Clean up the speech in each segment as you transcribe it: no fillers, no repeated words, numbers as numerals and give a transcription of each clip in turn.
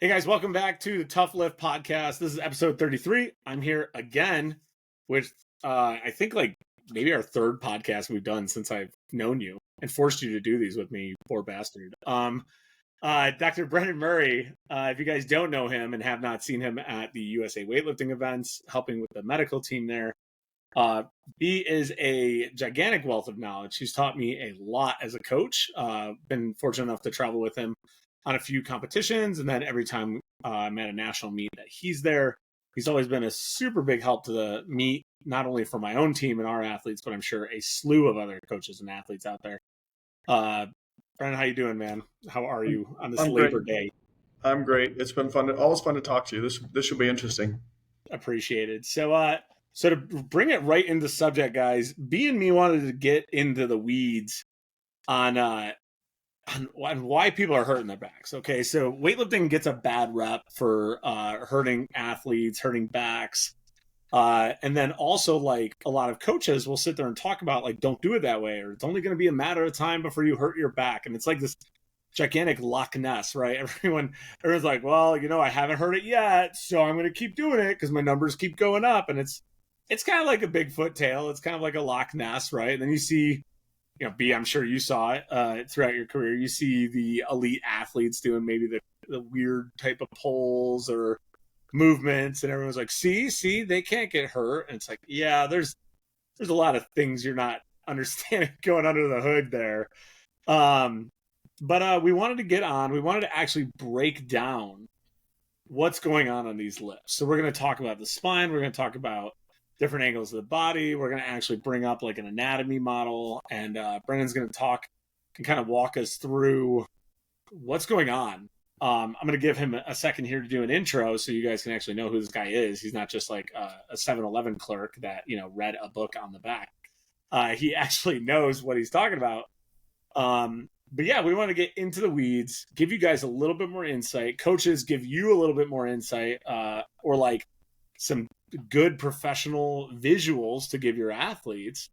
Hey guys, welcome back to the Tough Lift Podcast. This is episode 33. I'm here again with I think like maybe our third podcast we've done since I've known you and forced you to do these with me, you poor bastard. Dr. Brendan Murray, if you guys don't know him and have not seen him at the USA weightlifting events, helping with the medical team there, B is a gigantic wealth of knowledge. He's taught me a lot as a coach. Been fortunate enough to travel with him on a few competitions, and then every time I'm at a national meet that he's there, he's always been a super big help to the meet, not only for my own team and our athletes, but I'm sure a slew of other coaches and athletes out there. Brendan, how you doing, man? How are you on this Labor Day? I'm great. It's been fun. Always fun to talk to you. This should be interesting. Appreciated. So to bring it right into subject, guys, B and me wanted to get into the weeds on why people are hurting their backs. Okay, so weightlifting gets a bad rep for hurting athletes, hurting backs. And then also, like, a lot of coaches will sit there and talk about, like, don't do it that way, or it's only going to be a matter of time before you hurt your back. And it's like this gigantic Loch Ness, right? Everyone's like, well, I haven't heard it yet, so I'm going to keep doing it because my numbers keep going up. And it's kind of like a Bigfoot tail. It's kind of like a Loch Ness, right? And then you see, B, I'm sure you saw it throughout your career. You see the elite athletes doing maybe the weird type of pulls or movements, and everyone's like, see, they can't get hurt. And it's like, yeah, there's a lot of things you're not understanding going under the hood there. But we wanted to actually break down what's going on these lifts. So we're going to talk about the spine. We're going to talk about different angles of the body. We're going to actually bring up like an anatomy model, and Brendan's going to talk and kind of walk us through what's going on. I'm going to give him a second here to do an intro so you guys can actually know who this guy is. He's not just like a 7-Eleven clerk that, read a book on the back. He actually knows what he's talking about. But yeah, we want to get into the weeds, give you guys a little bit more insight. Coaches give you a little bit more insight, or like some good professional visuals to give your athletes.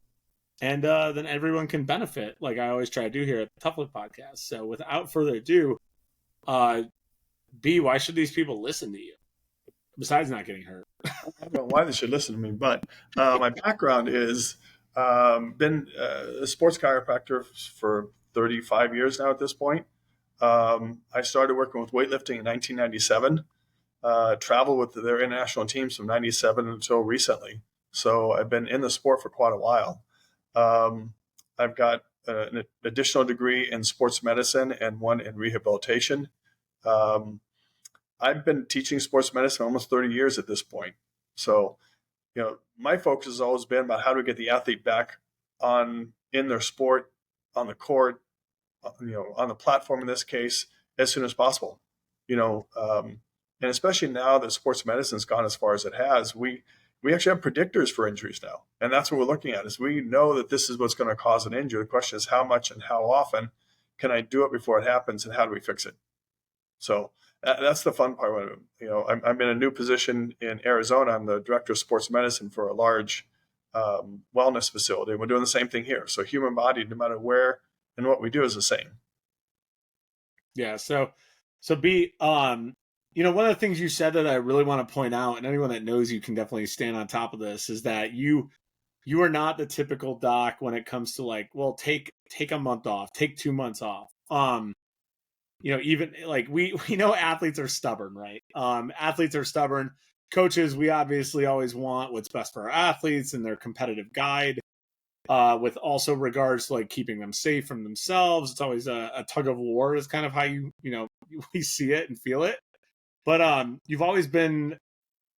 And then everyone can benefit, like I always try to do here at the Tough Lift Podcast. So without further ado, B, why should these people listen to you? Besides not getting hurt. I don't know why they should listen to me, but my background is been a sports chiropractor for 35 years now at this point. I started working with weightlifting in 1997, traveled with their international teams from 97 until recently. So I've been in the sport for quite a while. I've got an additional degree in sports medicine and one in rehabilitation. I've been teaching sports medicine almost 30 years at this point. So, my focus has always been about how to get the athlete back in their sport, on the court, on the platform in this case, as soon as possible. And especially now that sports medicine's gone as far as it has, we actually have predictors for injuries now. And that's what we're looking at, is we know that this is what's going to cause an injury. The question is how much and how often can I do it before it happens, and how do we fix it? So that's the fun part. I'm in a new position in Arizona. I'm the director of sports medicine for a large wellness facility. We're doing the same thing here. So human body, no matter where and what we do, is the same. Yeah. So B, one of the things you said that I really want to point out, and anyone that knows you can definitely stand on top of this, is that you are not the typical doc when it comes to like, well, take a month off, take 2 months off. Even like we know athletes are stubborn, right? Athletes are stubborn. Coaches, we obviously always want what's best for our athletes and their competitive guide, with also regards to like keeping them safe from themselves. It's always a tug of war is kind of how we see it and feel it. But you've always been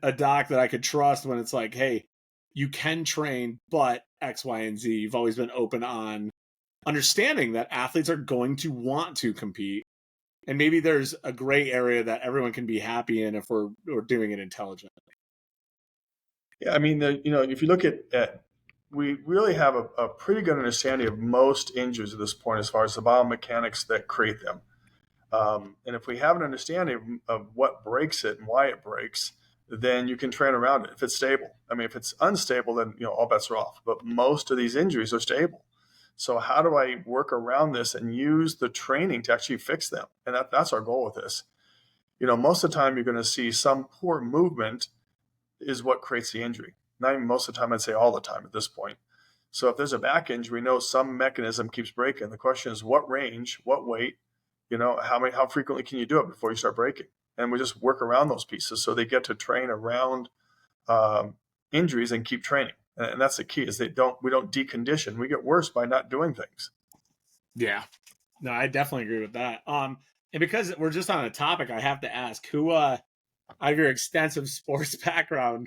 a doc that I could trust when it's like, hey, you can train, but X, Y, and Z. You've always been open on understanding that athletes are going to want to compete. And maybe there's a gray area that everyone can be happy in if we're doing it intelligently. Yeah, I mean, if you look at we really have a pretty good understanding of most injuries at this point as far as the biomechanics that create them. And if we have an understanding of what breaks it and why it breaks, then you can train around it if it's stable. I mean, if it's unstable, then all bets are off. But most of these injuries are stable. So how do I work around this and use the training to actually fix them? And that's our goal with this. most of the time you're going to see some poor movement is what creates the injury. Not even most of the time, I'd say all the time at this point. So if there's a back injury, we know some mechanism keeps breaking. The question is what range, what weight, how frequently can you do it before you start breaking? And we just work around those pieces so they get to train around injuries and keep training. And that's the key is we don't decondition. We get worse by not doing things. Yeah. No, I definitely agree with that. And because we're just on a topic, I have to ask who, out of your extensive sports background,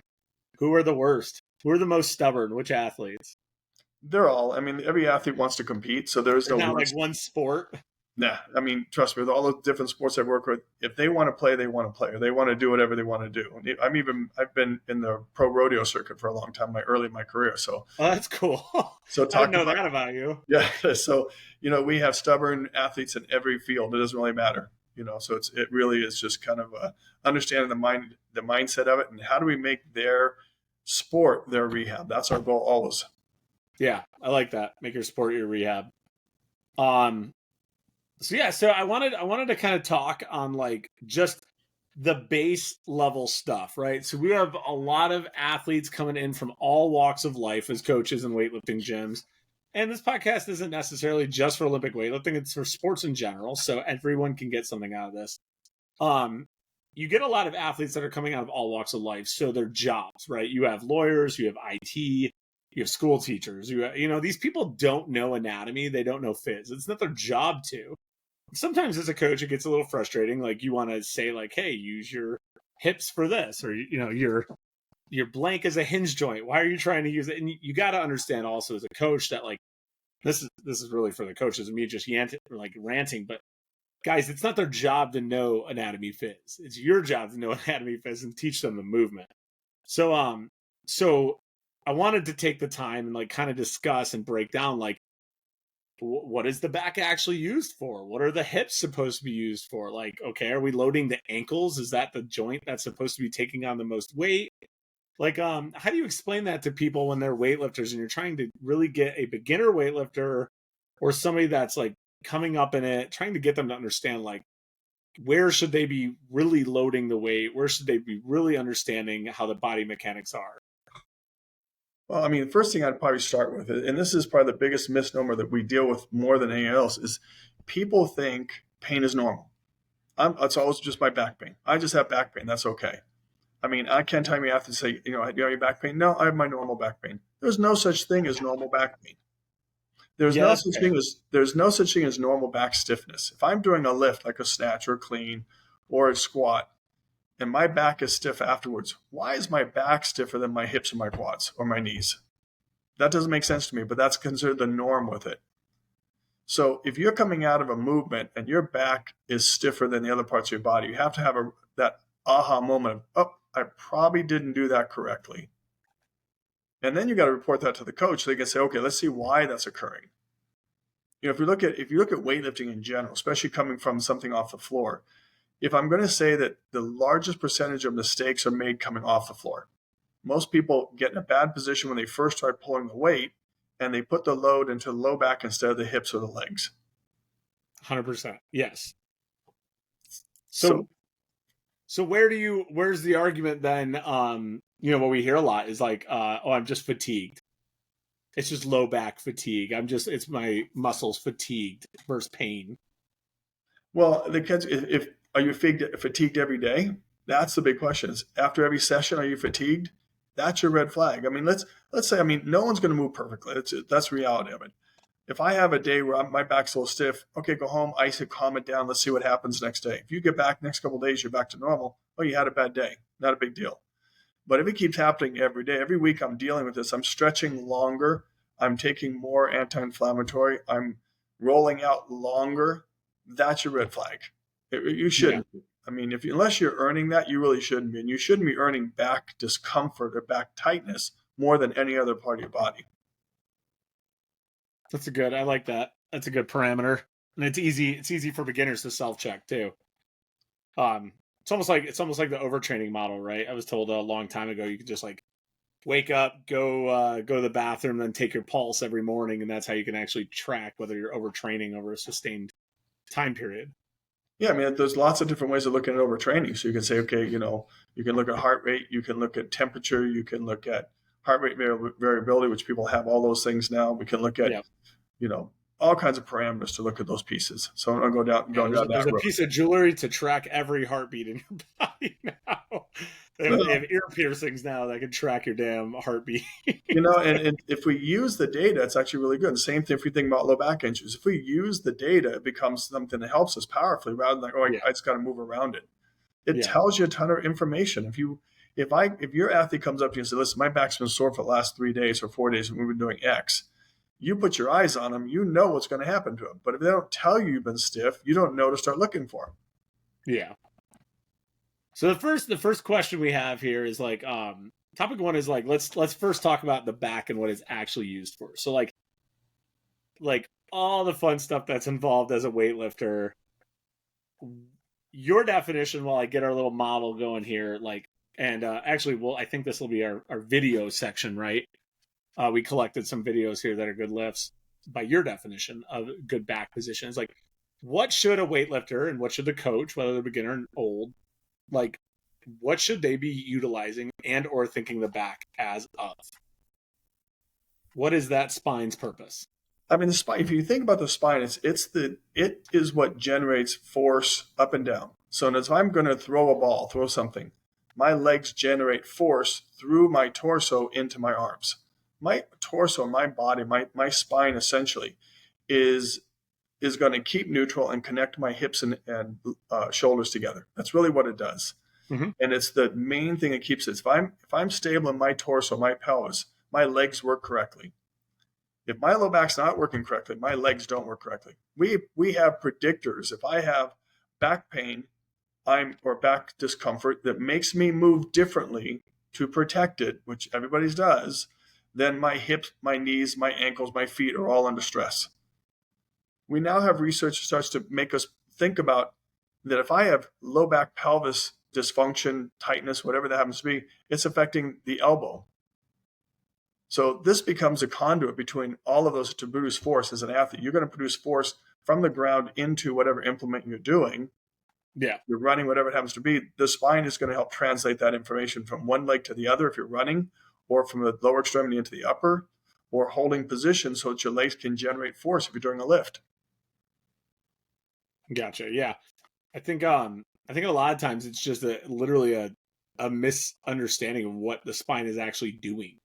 who are the worst? Who are the most stubborn? Which athletes? They're all, every athlete wants to compete. So there's There's no not like worst. one sport. Nah, trust me, with all the different sports I've worked with, if they want to play, they want to play, or they want to do whatever they want to do. I've been in the pro rodeo circuit for a long time, early in my career. So, Oh, that's cool. so I didn't talk know about that about you. yeah. So we have stubborn athletes in every field. It doesn't really matter. So it really is just kind of understanding the mindset of it, and how do we make their sport their rehab. That's our goal always. Yeah, I like that. Make your sport your rehab. So I wanted to kind of talk on like just the base level stuff, right? So we have a lot of athletes coming in from all walks of life as coaches in weightlifting gyms. And this podcast isn't necessarily just for Olympic weightlifting, it's for sports in general, so everyone can get something out of this. You get a lot of athletes that are coming out of all walks of life, so their jobs, right? You have lawyers, you have IT, you have school teachers, these people don't know anatomy, they don't know phys. It's not their job to. Sometimes as a coach it gets a little frustrating, like you want to say like, hey, use your hips for this, or your blank as a hinge joint, why are you trying to use it? And you got to understand also as a coach that like this is really for the coaches and me just ranting, but guys, it's not their job to know anatomy phys. It's your job to know anatomy phys and teach them the movement. So I wanted to take the time and like kind of discuss and break down like what is the back actually used for? What are the hips supposed to be used for? Like, okay, are we loading the ankles? Is that the joint that's supposed to be taking on the most weight? Like, how do you explain that to people when they're weightlifters and you're trying to really get a beginner weightlifter or somebody that's like coming up in it, trying to get them to understand like where should they be really loading the weight? Where should they be really understanding how the body mechanics are? Well, the first thing I'd probably start with, and this is probably the biggest misnomer that we deal with more than anything else, is people think pain is normal. It's always just my back pain. I just have back pain. That's okay. I can't tell you have to say, do you have your back pain? No, I have my normal back pain. There's no such thing as normal back pain. There's no such thing as normal back stiffness. If I'm doing a lift like a snatch or clean or a squat, and my back is stiff afterwards, why is my back stiffer than my hips or my quads or my knees? That doesn't make sense to me, but that's considered the norm with it. So if you're coming out of a movement and your back is stiffer than the other parts of your body, you have to have that aha moment of, oh, I probably didn't do that correctly. And then you got to report that to the coach. So they can say, okay, let's see why that's occurring. If you look at weightlifting in general, especially coming from something off the floor, if I'm going to say that the largest percentage of mistakes are made coming off the floor, most people get in a bad position when they first start pulling the weight and they put the load into the low back instead of the hips or the legs. 100%. Yes. So where's the argument then? What we hear a lot is like, I'm just fatigued. It's just low back fatigue. It's my muscles fatigued versus pain. Well, if are you fatigued every day? That's the big question. Is after every session, are you fatigued? That's your red flag. Let's say, no one's going to move perfectly. That's the reality of it. If I have a day where my back's a little stiff, okay, go home, ice it, calm it down. Let's see what happens next day. If you get back next couple of days, you're back to normal. Oh, you had a bad day. Not a big deal. But if it keeps happening every day, every week I'm dealing with this, I'm stretching longer, I'm taking more anti-inflammatory, I'm rolling out longer, that's your red flag. You shouldn't. Yeah. Unless you're earning that, you really shouldn't be. And you shouldn't be earning back discomfort or back tightness more than any other part of your body. I like that. That's a good parameter. And it's easy for beginners to self-check too. It's almost like the overtraining model, right? I was told a long time ago you could just like wake up, go to the bathroom, then take your pulse every morning, and that's how you can actually track whether you're overtraining over a sustained time period. Yeah, I mean, there's lots of different ways of looking at overtraining. So you can say, okay, you can look at heart rate, you can look at temperature, you can look at heart rate variability, which people have all those things now. We can look at, Yeah. you know, all kinds of parameters to look at those pieces. So I'm going to go down, Yeah, going down there's that a road. piece of jewelry to track every heartbeat in your body now. They Well, have ear piercings now that can track your damn heartbeat. and if we use the data, it's actually really good. The same thing if we think about low back injuries. If we use the data, it becomes something that helps us powerfully rather than like, oh, Yeah, I just got to move around it. It yeah, tells you a ton of information. If your athlete comes up to you and says, listen, my back's been sore for the last 3 days or 4 days and we've been doing X, you put your eyes on them, you know what's going to happen to them. But if they don't tell you you've been stiff, you don't know to start looking for them. yeah. So the first question we have here is like topic one is like let's first talk about the back and what it's actually used for. So like all the fun stuff that's involved as a weightlifter. Your definition while I get our little model going here, like and actually well I think this will be our video section, right? We collected some videos here that are good lifts by your definition of good back position. It's like what should a weightlifter and what should the coach, whether they're beginner or old, like what should they be utilizing and or thinking the back as of? What is that spine's purpose? I mean, the spine. If you think about the spine, it is what generates force up and down. So if I'm going to throw a ball, throw something, my legs generate force through my torso into my arms. My torso, my body, my spine essentially is going to keep neutral and connect my hips and shoulders together. That's really what it does, Mm-hmm. and it's the main thing that keeps it. If I'm stable in my torso, my pelvis, my legs work correctly. If my low back's not working correctly, my legs don't work correctly. We have predictors. If I have back pain, or back discomfort that makes me move differently to protect it, which everybody's does, then my hips, my knees, my ankles, my feet are all under stress. We now have research that starts to make us think about that if I have low back pelvis dysfunction, tightness, whatever that happens to be, it's affecting the elbow. So this becomes a conduit between all of those to produce force as an athlete. You're going to produce force from the ground into whatever implement you're doing. Yeah. You're running, whatever it happens to be. The spine is going to help translate that information from one leg to the other if you're running, or from the lower extremity into the upper, or holding position so that your legs can generate force if you're doing a lift. Gotcha. Yeah. I think a lot of times it's just literally a misunderstanding of what the spine is actually doing.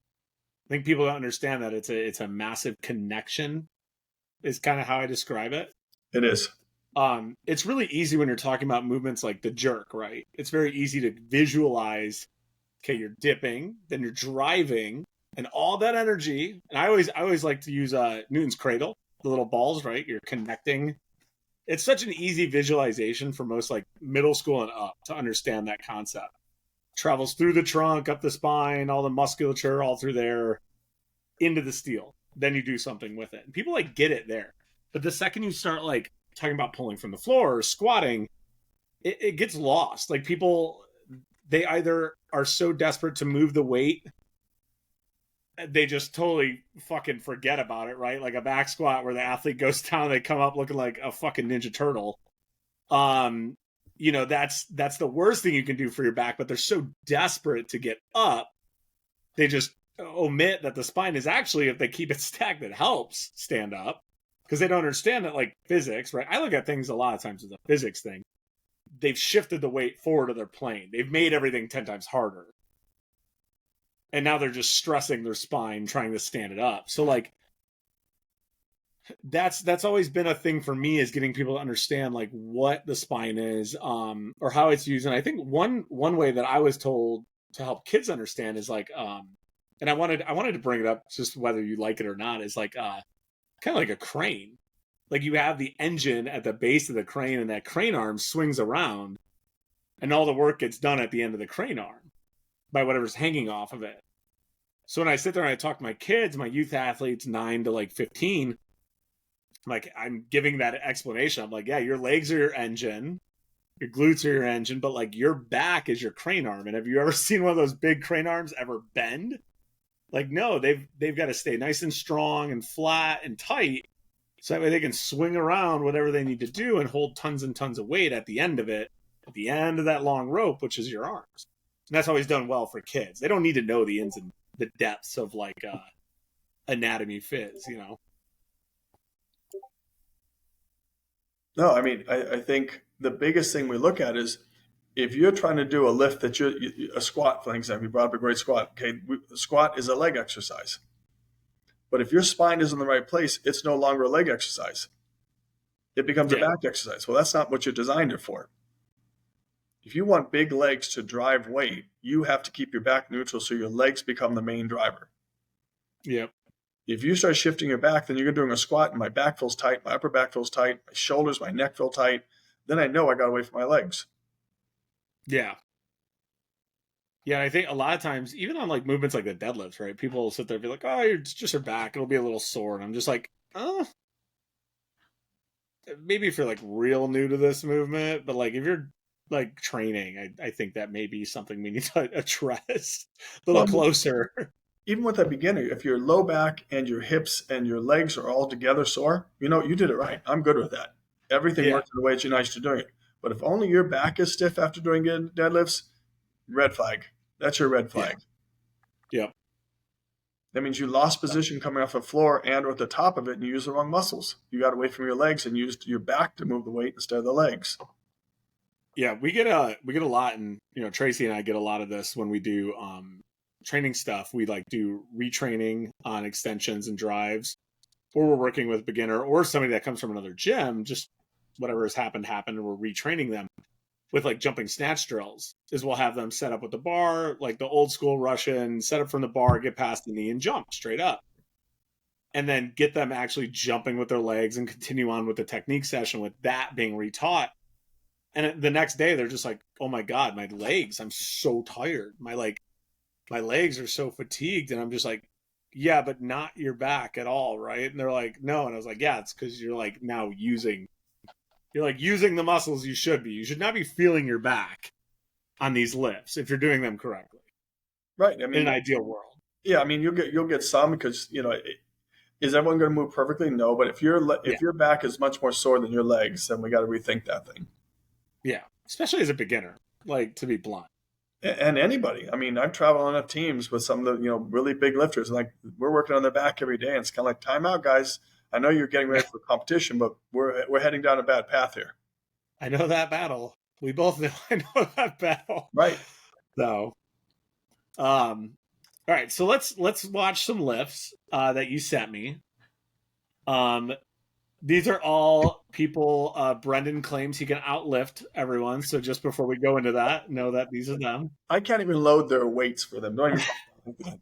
I think people don't understand that it's a massive connection is kind of how I describe it. It is. It's really easy when you're talking about movements like the jerk, right? It's very easy to visualize, okay, you're dipping, then you're driving, and all that energy. And I always like to use Newton's cradle, the little balls, right? You're connecting. It's such an easy visualization for most like middle school and up to understand that concept. Travels through the trunk, up the spine, all the musculature, all through there, into the steel. Then you do something with it. And people like get it there. But the second you start like talking about pulling from the floor or squatting, it gets lost. Like people, they either are so desperate to move the weight, they just totally fucking forget about it, right? Like a back squat where the athlete goes down, they come up looking like a fucking Ninja Turtle. That's the worst thing you can do for your back, but they're so desperate to get up, they just omit that the spine is actually, if they keep it stacked, it helps stand up because they don't understand that, like physics, right? I look at things a lot of times as a physics thing. They've shifted the weight forward of their plane. They've made everything 10 times harder. And now they're just stressing their spine trying to stand it up. So like that's always been a thing for me, is getting people to understand like what the spine is, or how it's used. And I think one way that I was told to help kids understand is like and I wanted to bring it up, just whether you like it or not, is like kind of like a crane. Like you have the engine at the base of the crane, and that crane arm swings around, and all the work gets done at the end of the crane arm by whatever's hanging off of it. So when I sit there and I talk to my kids, my youth athletes, 9 to like 15, I'm giving that explanation. I'm like, yeah, your legs are your engine, your glutes are your engine, but like your back is your crane arm. And have you ever seen one of those big crane arms ever bend? Like, no, they've got to stay nice and strong and flat and tight So that way they can swing around whatever they need to do and hold tons and tons of weight at the end of it, at the end of that long rope, which is your arms. And that's always done well for kids. They don't need to know the ins and the depths of like anatomy phys. No, I mean, I think the biggest thing we look at is if you're trying to do a lift that a squat, for example, you brought up a great squat. Okay, squat is a leg exercise. But if your spine is in the right place, it's no longer a leg exercise. It becomes a Yeah. back exercise. Well, that's not what you designed it for. If you want big legs to drive weight, you have to keep your back neutral so your legs become the main driver. Yep. If you start shifting your back, then you're doing a squat and my back feels tight, my upper back feels tight, my shoulders, my neck feel tight. Then I know I got away from my legs. Yeah. Yeah, I think a lot of times, even on like movements like the deadlifts, right? People will sit there and be like, "Oh, it's just your back; it'll be a little sore." And I'm just like, "Oh, maybe if you're like real new to this movement, but like if you're like training, I think that may be something we need to address a Well, little I mean, closer." even with a beginner, if your low back and your hips and your legs are all together sore, you did it right. I'm good with that. Everything Yeah, works in the way that you're nice to doing it. But if only your back is stiff after doing deadlifts, red flag. That's your red yeah, flag. yep. That means you lost position coming off the floor and or at the top of it and you used the wrong muscles. You got away from your legs and used your back to move the weight instead of the legs. Yeah, we get a lot, and Tracy and I get a lot of this when we do training stuff. We like do retraining on extensions and drives, or we're working with a beginner or somebody that comes from another gym. Just whatever has happened, and we're retraining them with like jumping snatch drills. Is we'll have them set up with the bar, like the old school Russian, set up from the bar, get past the knee, and jump straight up. And then get them actually jumping with their legs and continue on with the technique session with that being retaught. And the next day they're just like, "Oh my god, my legs! I'm so tired. My legs are so fatigued." And I'm just like, "Yeah, but not your back at all, right?" And they're like, "No." And I was like, "Yeah, it's because you're like now using the muscles you should be. You should not be feeling your back on these lifts if you're doing them correctly Right. I in an mean, ideal world." yeah, I mean you'll get some because, is everyone going to move perfectly? No, but if Yeah, if your back is much more sore than your legs, then we got to rethink that thing. yeah, especially as a beginner, like to be blunt. And anybody. I mean, I've traveled on enough teams with some of the really big lifters. Like we're working on their back every day, and it's kind of like time out, guys. I know you're getting ready for competition, but we're heading down a bad path here. I know that battle. We both know. I know that battle. Right. So, all right. So let's watch some lifts that you sent me. Um, these are all people. Brendan claims he can outlift everyone. So just before we go into that, know that these are them. I can't even load their weights for them. Don't even talk about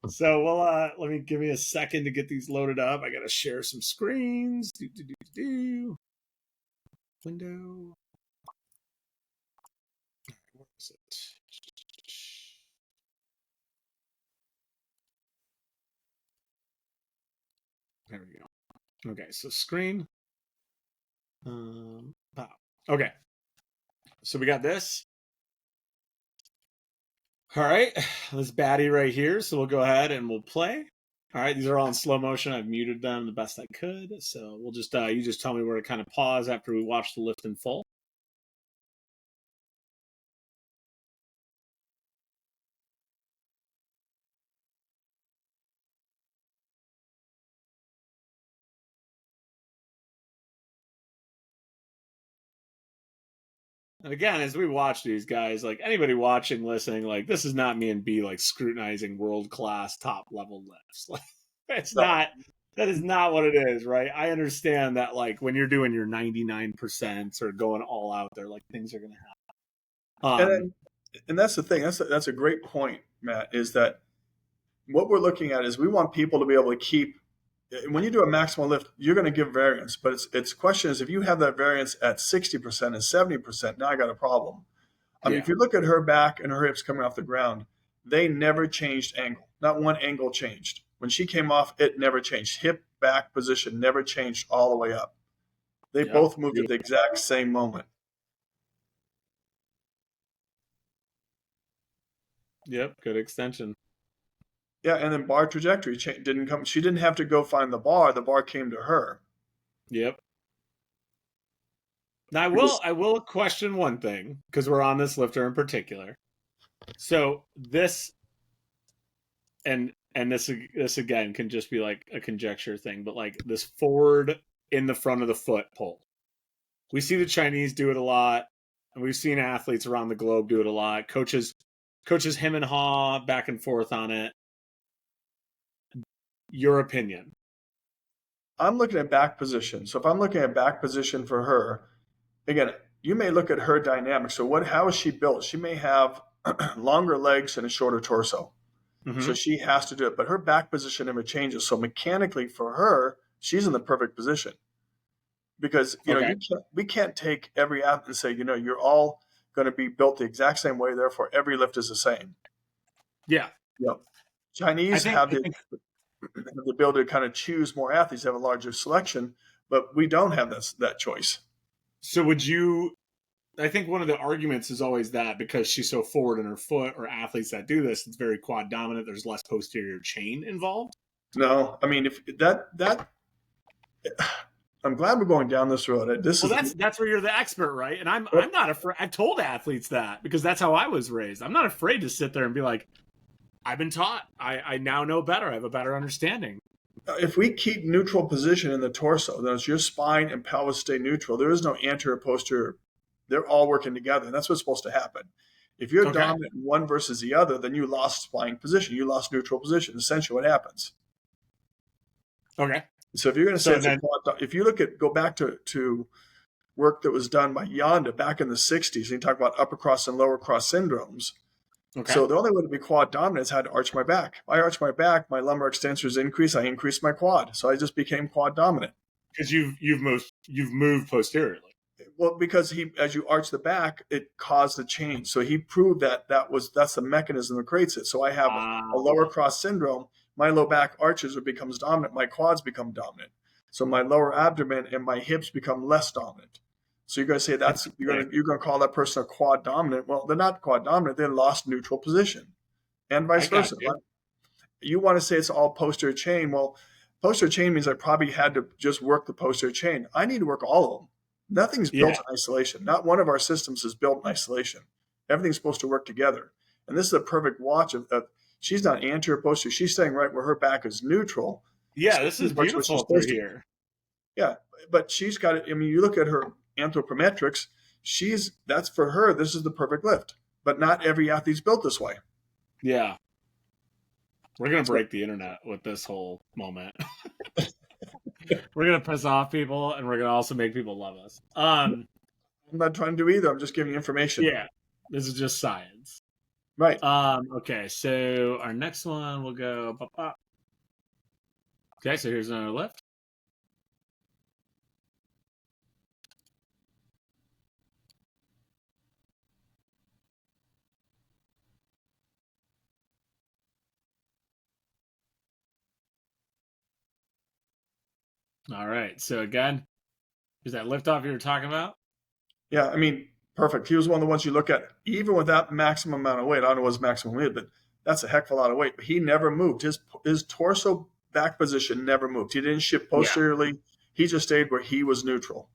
that. So let me give me a second to get these loaded up. I gotta share some screens. Do. Window. Where is it? There we go. Okay, so screen. Pop. Okay, so we got this. All right, this baddie right here. So we'll go ahead and we'll play. All right, these are all in slow motion. I've muted them the best I could. So we'll just you just tell me where to kind of pause after we watch the lift in full. And again, as we watch these guys, like anybody watching, listening, like this is not me and B like scrutinizing world class top level lifts. Like it's No. not. That is not what it is, right? I understand that like when you're doing your 99% or going all out there, like things are gonna happen. And then, and that's the thing. That's a great point, Matt. Is that what we're looking at is we want people to be able to keep. When you do a maximal lift, you're going to give variance, but it's question is if you have that variance at 60% and 70%, now I got a problem. I mean, Yeah, if you look at her back and her hips coming off the ground, they never changed angle. Not one angle changed. When she came off, it never changed. Hip back position never changed all the way up. They yep, both moved at the exact same moment. yep, good extension. Yeah, and then bar trajectory didn't come. She didn't have to go find the bar. The bar came to her. Yep. Now Because I will question one thing because we're on this lifter in particular. So this and this again can just be like a conjecture thing, but like this forward in the front of the foot pull. We see the Chinese do it a lot, and we've seen athletes around the globe do it a lot. Coaches him and haw back and forth on it. Your opinion? I'm looking at back position. So if I'm looking at back position for her, again, you may look at her dynamics. So how is she built? She may have longer legs and a shorter torso. So Mm-hmm. she has to do it. But her back position never changes. So mechanically for her, she's in the perfect position. Because Okay. we can't take every athlete and say, you're all going to be built the exact same way, therefore every lift is the same. Yeah. You know, I Chinese think have I think the ability to kind of choose more athletes, have a larger selection, but we don't have that choice. so. Would you? I think one of the arguments is always that because she's so forward in her foot, or athletes that do this, it's very quad dominant. There's less posterior chain involved. No, I mean, if that I'm glad we're going down this road. This Well, is that's where you're the expert, right? And I'm not afraid. I've told athletes that because that's how I was raised. I'm not afraid to sit there and be like, I've been taught. I now know better. I have a better understanding. if we keep neutral position in the torso, that is your spine and pelvis stay neutral. There is no anterior posterior. They're all working together, and that's what's supposed to happen. If you're Okay. dominant in one versus the other, then you lost spine position. You lost neutral position. Essentially, what happens. Okay. So if you're going to say So it's a then, quad, if you go back to work that was done by Yonda back in the 60s, and you talk about upper cross and lower cross syndromes. okay, So the only way to be quad dominant is I had to arch my back. If I arch my back, my lumbar extensors increase. I increase my quad. So I just became quad dominant. because you've moved posteriorly. Well, because as you arch the back, it caused a change. So he proved that's the mechanism that creates it. So I have a lower Wow. cross syndrome. My low back arches or becomes dominant. My quads become dominant. So my lower abdomen and my hips become less dominant. So you're going to say Interesting. you're going to call that person a quad dominant. Well, they're not quad dominant. They lost neutral position, and I vice got versa. you. You want to say it's all posterior chain. Well, posterior chain means I probably had to just work the posterior chain. I need to work all of them. Nothing's built Yeah. in isolation. Not one of our systems is built in isolation. Everything's supposed to work together. And this is a perfect watch of she's not anterior posterior. She's staying right where her back is neutral. Yeah. So This she is works what she's beautiful through supposed to. here. Yeah, but she's got it. I mean, you look at her anthropometrics. That's for her. This is the perfect lift. But not every athlete's built this way. Yeah. We're gonna So break the internet with this whole moment. We're gonna piss off people, and we're gonna also make people love us. I'm not trying to do either. I'm just giving you information. Yeah. This is just science. Right. Okay. So our next one will go. Okay. So here's another lift. All right. So again, is that lift off you were talking about? Yeah, I mean, perfect. He was one of the ones you look at, even with that maximum amount of weight. I don't know what his maximum weight, but that's a heck of a lot of weight. But he never moved. His torso back position never moved. He didn't shift Yeah. posteriorly. He just stayed where he was neutral.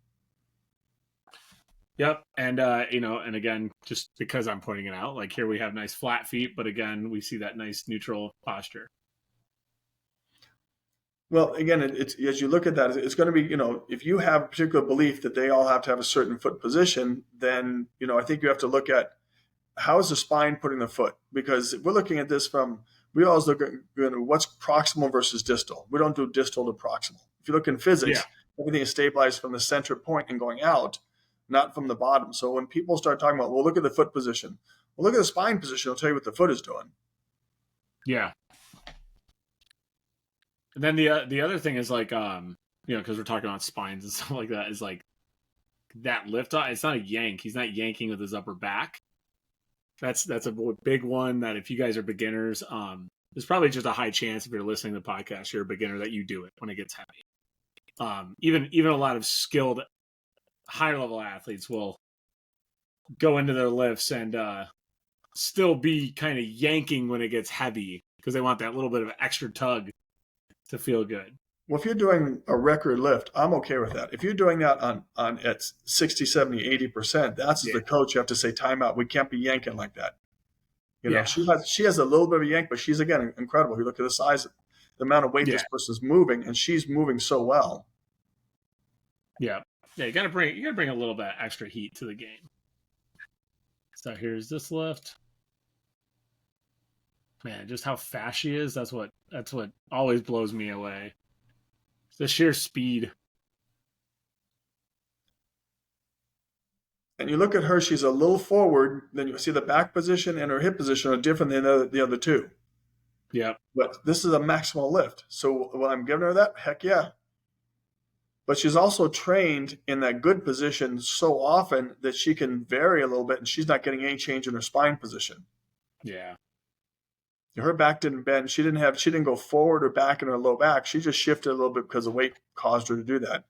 Yep. And and again, just because I'm pointing it out, like here we have nice flat feet, but again, we see that nice neutral posture. Well, again, it's as you look at that, it's going to be, if you have a particular belief that they all have to have a certain foot position, then, I think you have to look at how is the spine putting the foot? Because we're looking at this we always look at what's proximal versus distal. We don't do distal to proximal. If you look in Yeah. physics, everything is stabilized from the center point and going out, not from the bottom. So when people start talking about, well, look at the foot position. Well, look at the spine position. I'll tell you what the foot is doing. Yeah. And then the other thing is like because we're talking about spines and stuff like that is like that lift off. It's not a yank. He's not yanking with his upper back. That's a big one that if you guys are beginners, there's probably just a high chance if you're listening to the podcast, you're a beginner that you do it when it gets heavy. Even a lot of skilled high level athletes will go into their lifts and still be kind of yanking when it gets heavy because they want that little bit of extra tug to feel good. Well, if you're doing a record lift, I'm okay with that. If you're doing that on at 60, 70, 80%, that's as Yeah. the coach, you have to say timeout. We can't be yanking like that. Yeah. She has a little bit of a yank, but she's, again, incredible. You look at the size, the amount of weight Yeah. this person's moving, and she's moving so well. Yeah. Yeah. You gotta bring a little bit extra heat to the game. So here's this lift. Man, just how fast she is, that's what always blows me away. The sheer speed. And you look at her, she's a little forward. Then you see the back position and her hip position are different than the other two. Yep. But this is a maximal lift. So when I'm giving her that, heck yeah. But she's also trained in that good position so often that she can vary a little bit, and she's not getting any change in her spine position. Yeah. Her back didn't bend. She didn't go forward or back in her low back. She just shifted a little bit because the weight caused her to do that.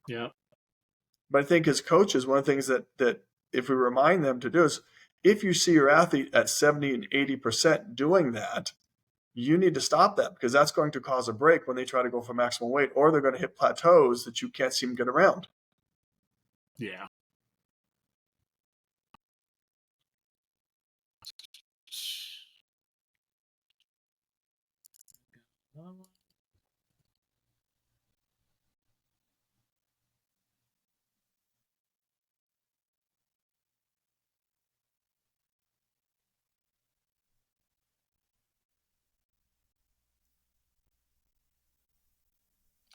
Yep. But I think as coaches, one of the things that if we remind them to do is, if you see your athlete at 70 and 80% doing that, you need to stop that, because that's going to cause a break when they try to go for maximal weight, or they're going to hit plateaus that you can't seem to get around. Yeah.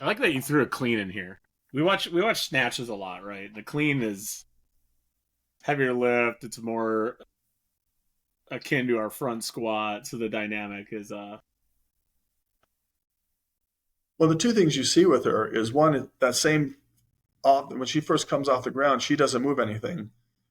I like that you threw a clean in here. We watch snatches a lot, right? The clean is heavier lift. It's more akin to our front squat, so the dynamic is Well, the two things you see with her is, one, that same when she first comes off the ground, she doesn't move anything.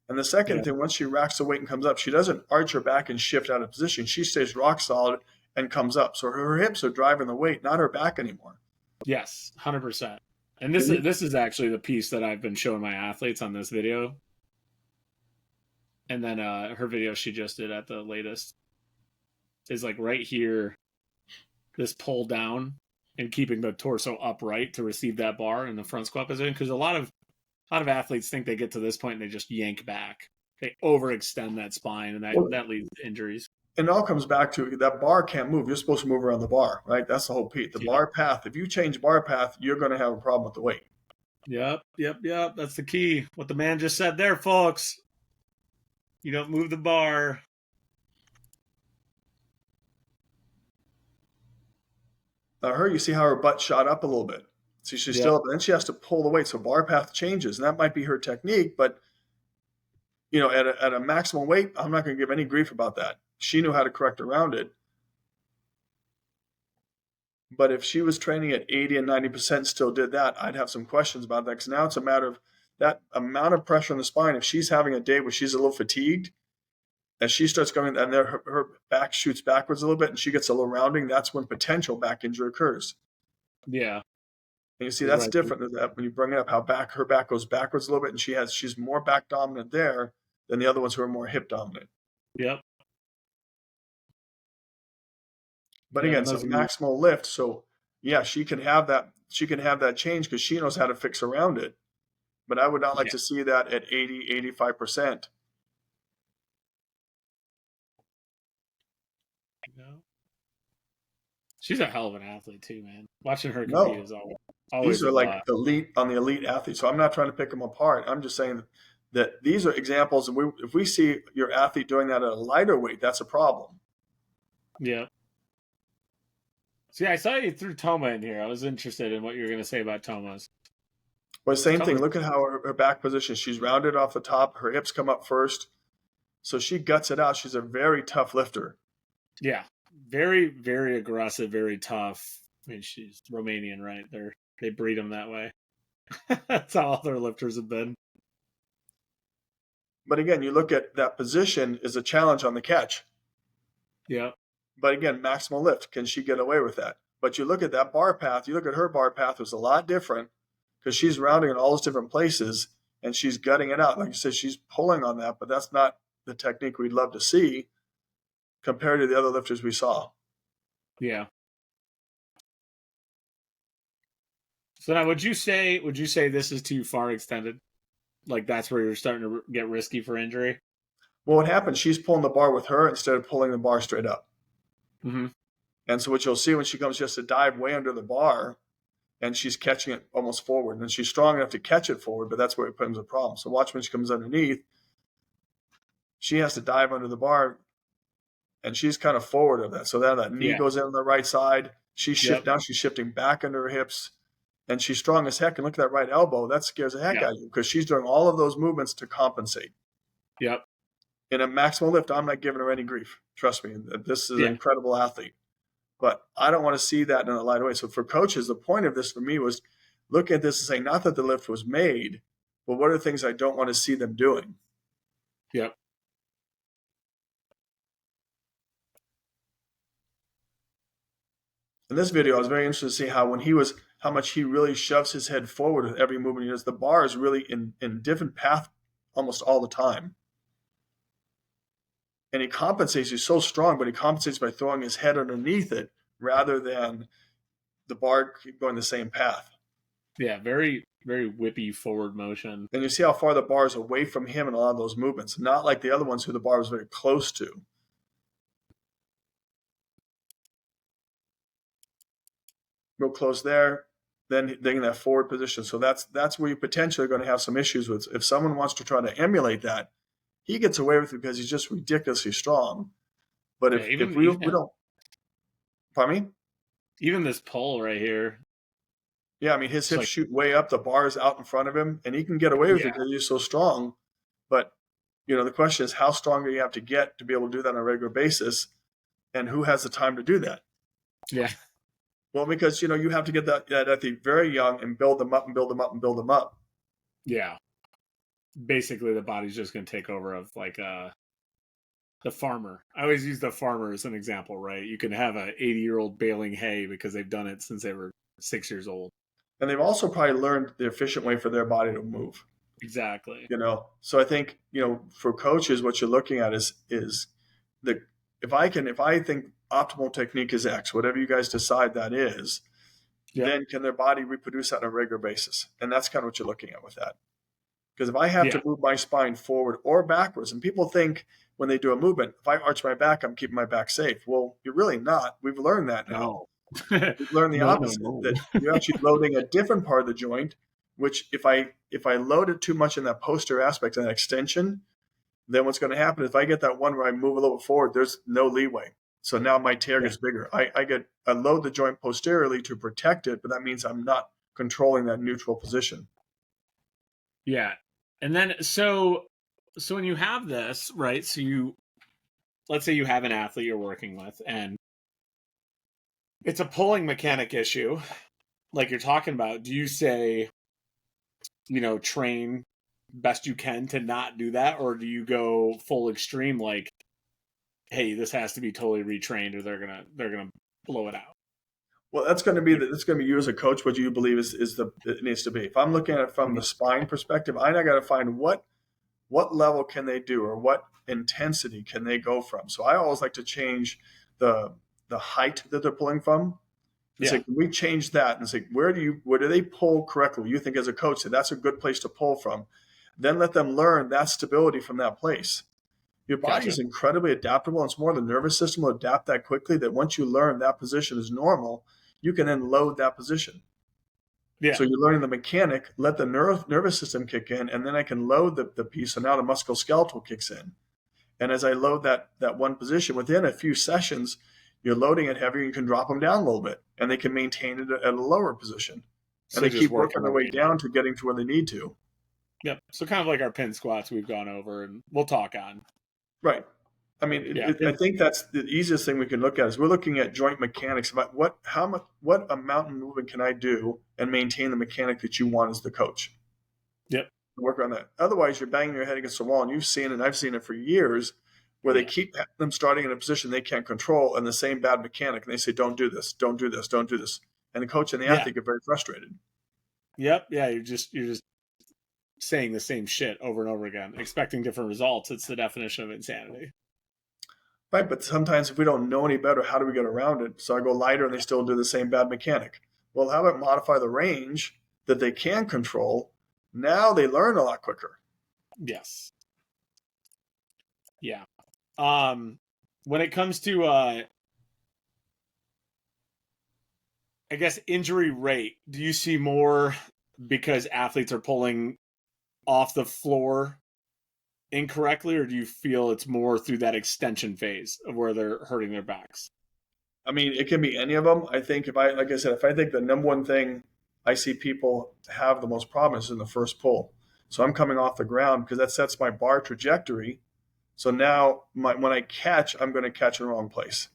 And the second thing, once she racks the weight and comes up, she doesn't arch her back and shift out of position. She stays rock solid and comes up. So her hips are driving the weight, not her back anymore. Yes, 100%. And this is actually the piece that I've been showing my athletes on this video. And then her video she just did at the latest is like right here, this pull down and keeping the torso upright to receive that bar in the front squat position. Because a lot of athletes think they get to this point and they just yank back. They overextend that spine, and that leads to injuries. And it all comes back to that bar can't move. You're supposed to move around the bar, right? That's the whole piece. The bar path. If you change bar path, you're going to have a problem with the weight. Yep. That's the key. What the man just said there, folks. You don't move the bar. Her, you see how her butt shot up a little bit. See, she's still up, and then she has to pull the weight. So bar path changes, and that might be her technique. But at a maximum weight, I'm not going to give any grief about that. She knew how to correct around it. But if she was training at 80 and 90% still did that, I'd have some questions about that, because now it's a matter of that amount of pressure on the spine. If she's having a day where she's a little fatigued, as she starts going, and her back shoots backwards a little bit, and she gets a little rounding, that's when potential back injury occurs. Yeah. And you see that's different than that when you bring it up, how her back goes backwards a little bit, and she's more back dominant there than the other ones who are more hip dominant. Yep. But again, it's a maximal lift, so yeah, she can have that. She can have that change because she knows how to fix around it. But I would not like to see that at 80, 85%. She's a hell of an athlete too, man. Watching her compete is always these are like elite on the elite athletes. So I'm not trying to pick them apart. I'm just saying that these are examples. And if we see your athlete doing that at a lighter weight, that's a problem. Yeah. See, I saw you threw Toma in here. I was interested in what you were going to say about Toma's. Well, same thing. Look at how her back position. She's rounded off the top. Her hips come up first. So she guts it out. She's a very tough lifter. Yeah. Very, very aggressive, very tough. I mean, she's Romanian, right? They breed them that way. That's how all their lifters have been. But again, you look at that position is a challenge on the catch. Yeah. But again, maximal lift. Can she get away with that? But you look at that bar path. You look at her bar path was a lot different because she's rounding in all those different places and she's gutting it out. Like you said, she's pulling on that, but that's not the technique we'd love to see compared to the other lifters we saw. Yeah. So now, would you say this is too far extended? Like that's where you're starting to get risky for injury? Well, what happens? She's pulling the bar with her instead of pulling the bar straight up. Mm-hmm. And so what you'll see when she comes just to dive way under the bar, and she's catching it almost forward, and she's strong enough to catch it forward, but that's where it becomes a problem. So watch when she comes underneath, she has to dive under the bar, and she's kind of forward of that. So then that knee Yeah. goes in on the right side. Yep. Now she's shifting back under her hips, and she's strong as heck. And look at that right elbow. That scares the heck Yeah. out of you because she's doing all of those movements to compensate. Yep. In a maximal lift, I'm not giving her any grief. Trust me, this is an Yeah. incredible athlete. But I don't want to see that in a light way. So for coaches, the point of this for me was look at this and say, not that the lift was made, but what are the things I don't want to see them doing? Yep. In this video, I was very interested to see how much he really shoves his head forward with every movement he does. The bar is really in different path almost all the time. And he compensates. He's so strong, but he compensates by throwing his head underneath it rather than the bar keep going the same path. Yeah. Very, very whippy forward motion. And you see how far the bar is away from him in a lot of those movements, not like the other ones who the bar was very close to. Real close there, then in that forward position. So that's where you potentially are going to have some issues with. If someone wants to try to emulate that, he gets away with it because he's just ridiculously strong. But Yeah. if Even we even don't, pardon me? even this pull right here. Yeah, I mean his It's hips like, shoot way up, the bar is out in front of him, and he can get away with yeah. it because he's so strong. But the question is how strong do you have to get to be able to do that on a regular basis, and who has the time to do that? Yeah. Well, because you have to get that athlete very young and build them up and build them up and build them up. Yeah. Basically, the body's just going to take over of like the farmer. I always use the farmer as an example, right? You can have a 80-year-old baling hay because they've done it since they were 6 years old. And they've also probably learned the efficient way for their body to move. Exactly. So I think for coaches, what you're looking at is the if I think optimal technique is X, whatever you guys decide that is, Yep. then can their body reproduce that on a regular basis? And that's kind of what you're looking at with that. Because if I have Yeah. to move my spine forward or backwards, and people think when they do a movement, if I arch my back, I'm keeping my back safe. Well, you're really not. We've learned that now. No. We've learned the No, no, opposite, no. that you're actually loading a different part of the joint, which if I load it too much in that posterior aspect and that extension, then what's going to happen is if I get that one where I move a little bit forward, there's no leeway. So now my tear Yeah. gets bigger. I load the joint posteriorly to protect it, but that means I'm not controlling that neutral position. Yeah. And then so when you have this, right? So let's say you have an athlete you're working with and it's a pulling mechanic issue like you're talking about. Do you say, train best you can to not do that, or do you go full extreme like, hey, this has to be totally retrained or they're gonna blow it out? Well, that's going to be you as a coach. What do you believe it needs to be? If I'm looking at it from the spine perspective, I got to find what level can they do or what intensity can they go from. So I always like to change the height that they're pulling from. And say, can we change that and say, where do they pull correctly? You think as a coach that that's a good place to pull from. Then let them learn that stability from that place. Your body Gotcha. is incredibly adaptable. And it's more the nervous system will adapt that quickly that once you learn that position is normal, you can then load that position. Yeah. So you're learning the mechanic, let the nervous system kick in, and then I can load the piece. So now the musculoskeletal kicks in. And as I load that one position, within a few sessions, you're loading it heavier, you can drop them down a little bit, and they can maintain it at a lower position. So And they just keep working working their their way way down to getting to where they need to. Yep. So kind of like our pin squats we've gone over and we'll talk on. Right. I mean, Yeah. I think that's the easiest thing we can look at is we're looking at joint mechanics about what amount of movement can I do and maintain the mechanic that you want as the coach. Yep. Work on that. Otherwise, you're banging your head against the wall, and you've seen it, and I've seen it for years, where they keep them starting in a position they can't control and the same bad mechanic, and they say, "Don't do this, don't do this, don't do this," and the coach and the athlete get very frustrated. Yep. Yeah. You're just saying the same shit over and over again, expecting different results. It's the definition of insanity. Right, but sometimes if we don't know any better, how do we get around it? So I go lighter and they still do the same bad mechanic. Well, how about modify the range that they can control? Now they learn a lot quicker. Yes. Yeah. When it comes to I guess injury rate, do you see more because athletes are pulling off the floor incorrectly, or do you feel it's more through that extension phase of where they're hurting their backs? I mean, it can be any of them. I think like I said, if I think the number one thing I see people have the most problems in the first pull. So I'm coming off the ground because that sets my bar trajectory. So now when I catch, I'm going to catch in the wrong place.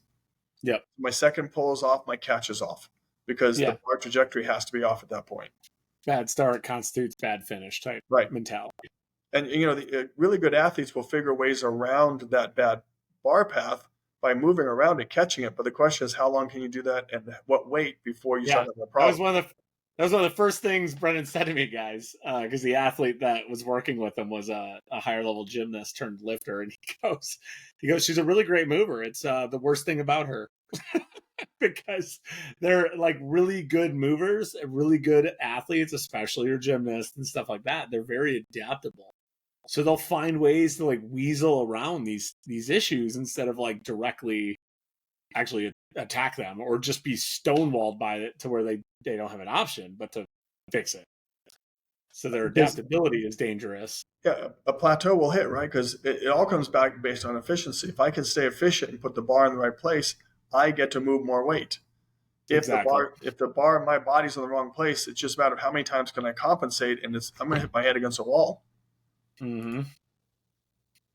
Yep. My second pull is off, my catch is off because the Yeah. bar trajectory has to be off at that point. Bad start constitutes bad finish type Right. mentality. And the really good athletes will figure ways around that bad bar path by moving around and catching it. But the question is, how long can you do that, and what weight before you Yeah. start having a That was problem? one of the first things Brendan said to me, guys, because the athlete that was working with him was a higher level gymnast turned lifter, and he goes, she's a really great mover. It's the worst thing about her because they're like really good movers, really good athletes, especially your gymnasts and stuff like that. They're very adaptable. So they'll find ways to like weasel around these issues instead of like directly actually attack them or just be stonewalled by it to where they don't have an option but to fix it. So their Because adaptability is dangerous. yeah, a plateau will hit, right? Because it all comes back based on efficiency. If I can stay efficient and put the bar in the right place, I get to move more weight. Exactly. If the bar in my body's in the wrong place, it's just a matter of how many times can I compensate, and I'm going to hit my head against a wall. Mm-hmm.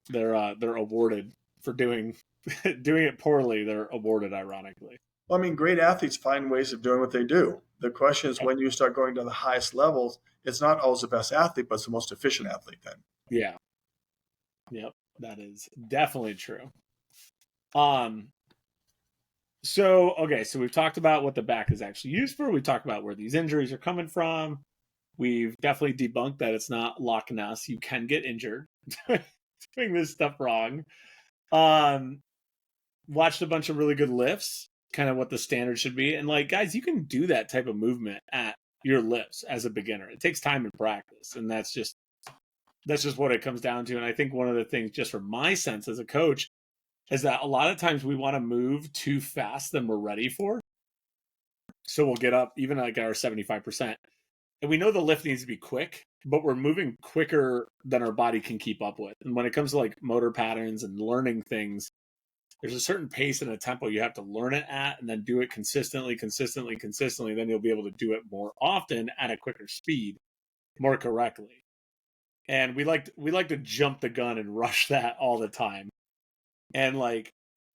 They're awarded for doing doing it poorly. They're awarded ironically. Well, I mean, great athletes find ways of doing what they do. The question is when you start going to the highest levels, it's not always the best athlete, but it's the most efficient athlete then. Yeah. Yep. That is definitely true. Um. So okay, so we've talked about what the back is actually used for. We talked about where these injuries are coming from. We've definitely debunked that it's not Loch Ness. You can get injured doing this stuff wrong. Um, Watched a bunch of really good lifts, kind of what the standard should be. And like, guys, you can do that type of movement at your lifts as a beginner. It takes time and practice, and that's just what it comes down to. And I think one of the things, just from my sense as a coach, is that a lot of times we want to move too fast than we're ready for. So we'll get up even like our 75%. And we know the lift needs to be quick, but we're moving quicker than our body can keep up with. And when it comes to like motor patterns and learning things, there's a certain pace and a tempo you have to learn it at and then do it consistently. Then you'll be able to do it more often at a quicker speed, more correctly. And we like to jump the gun and rush that all the time. And like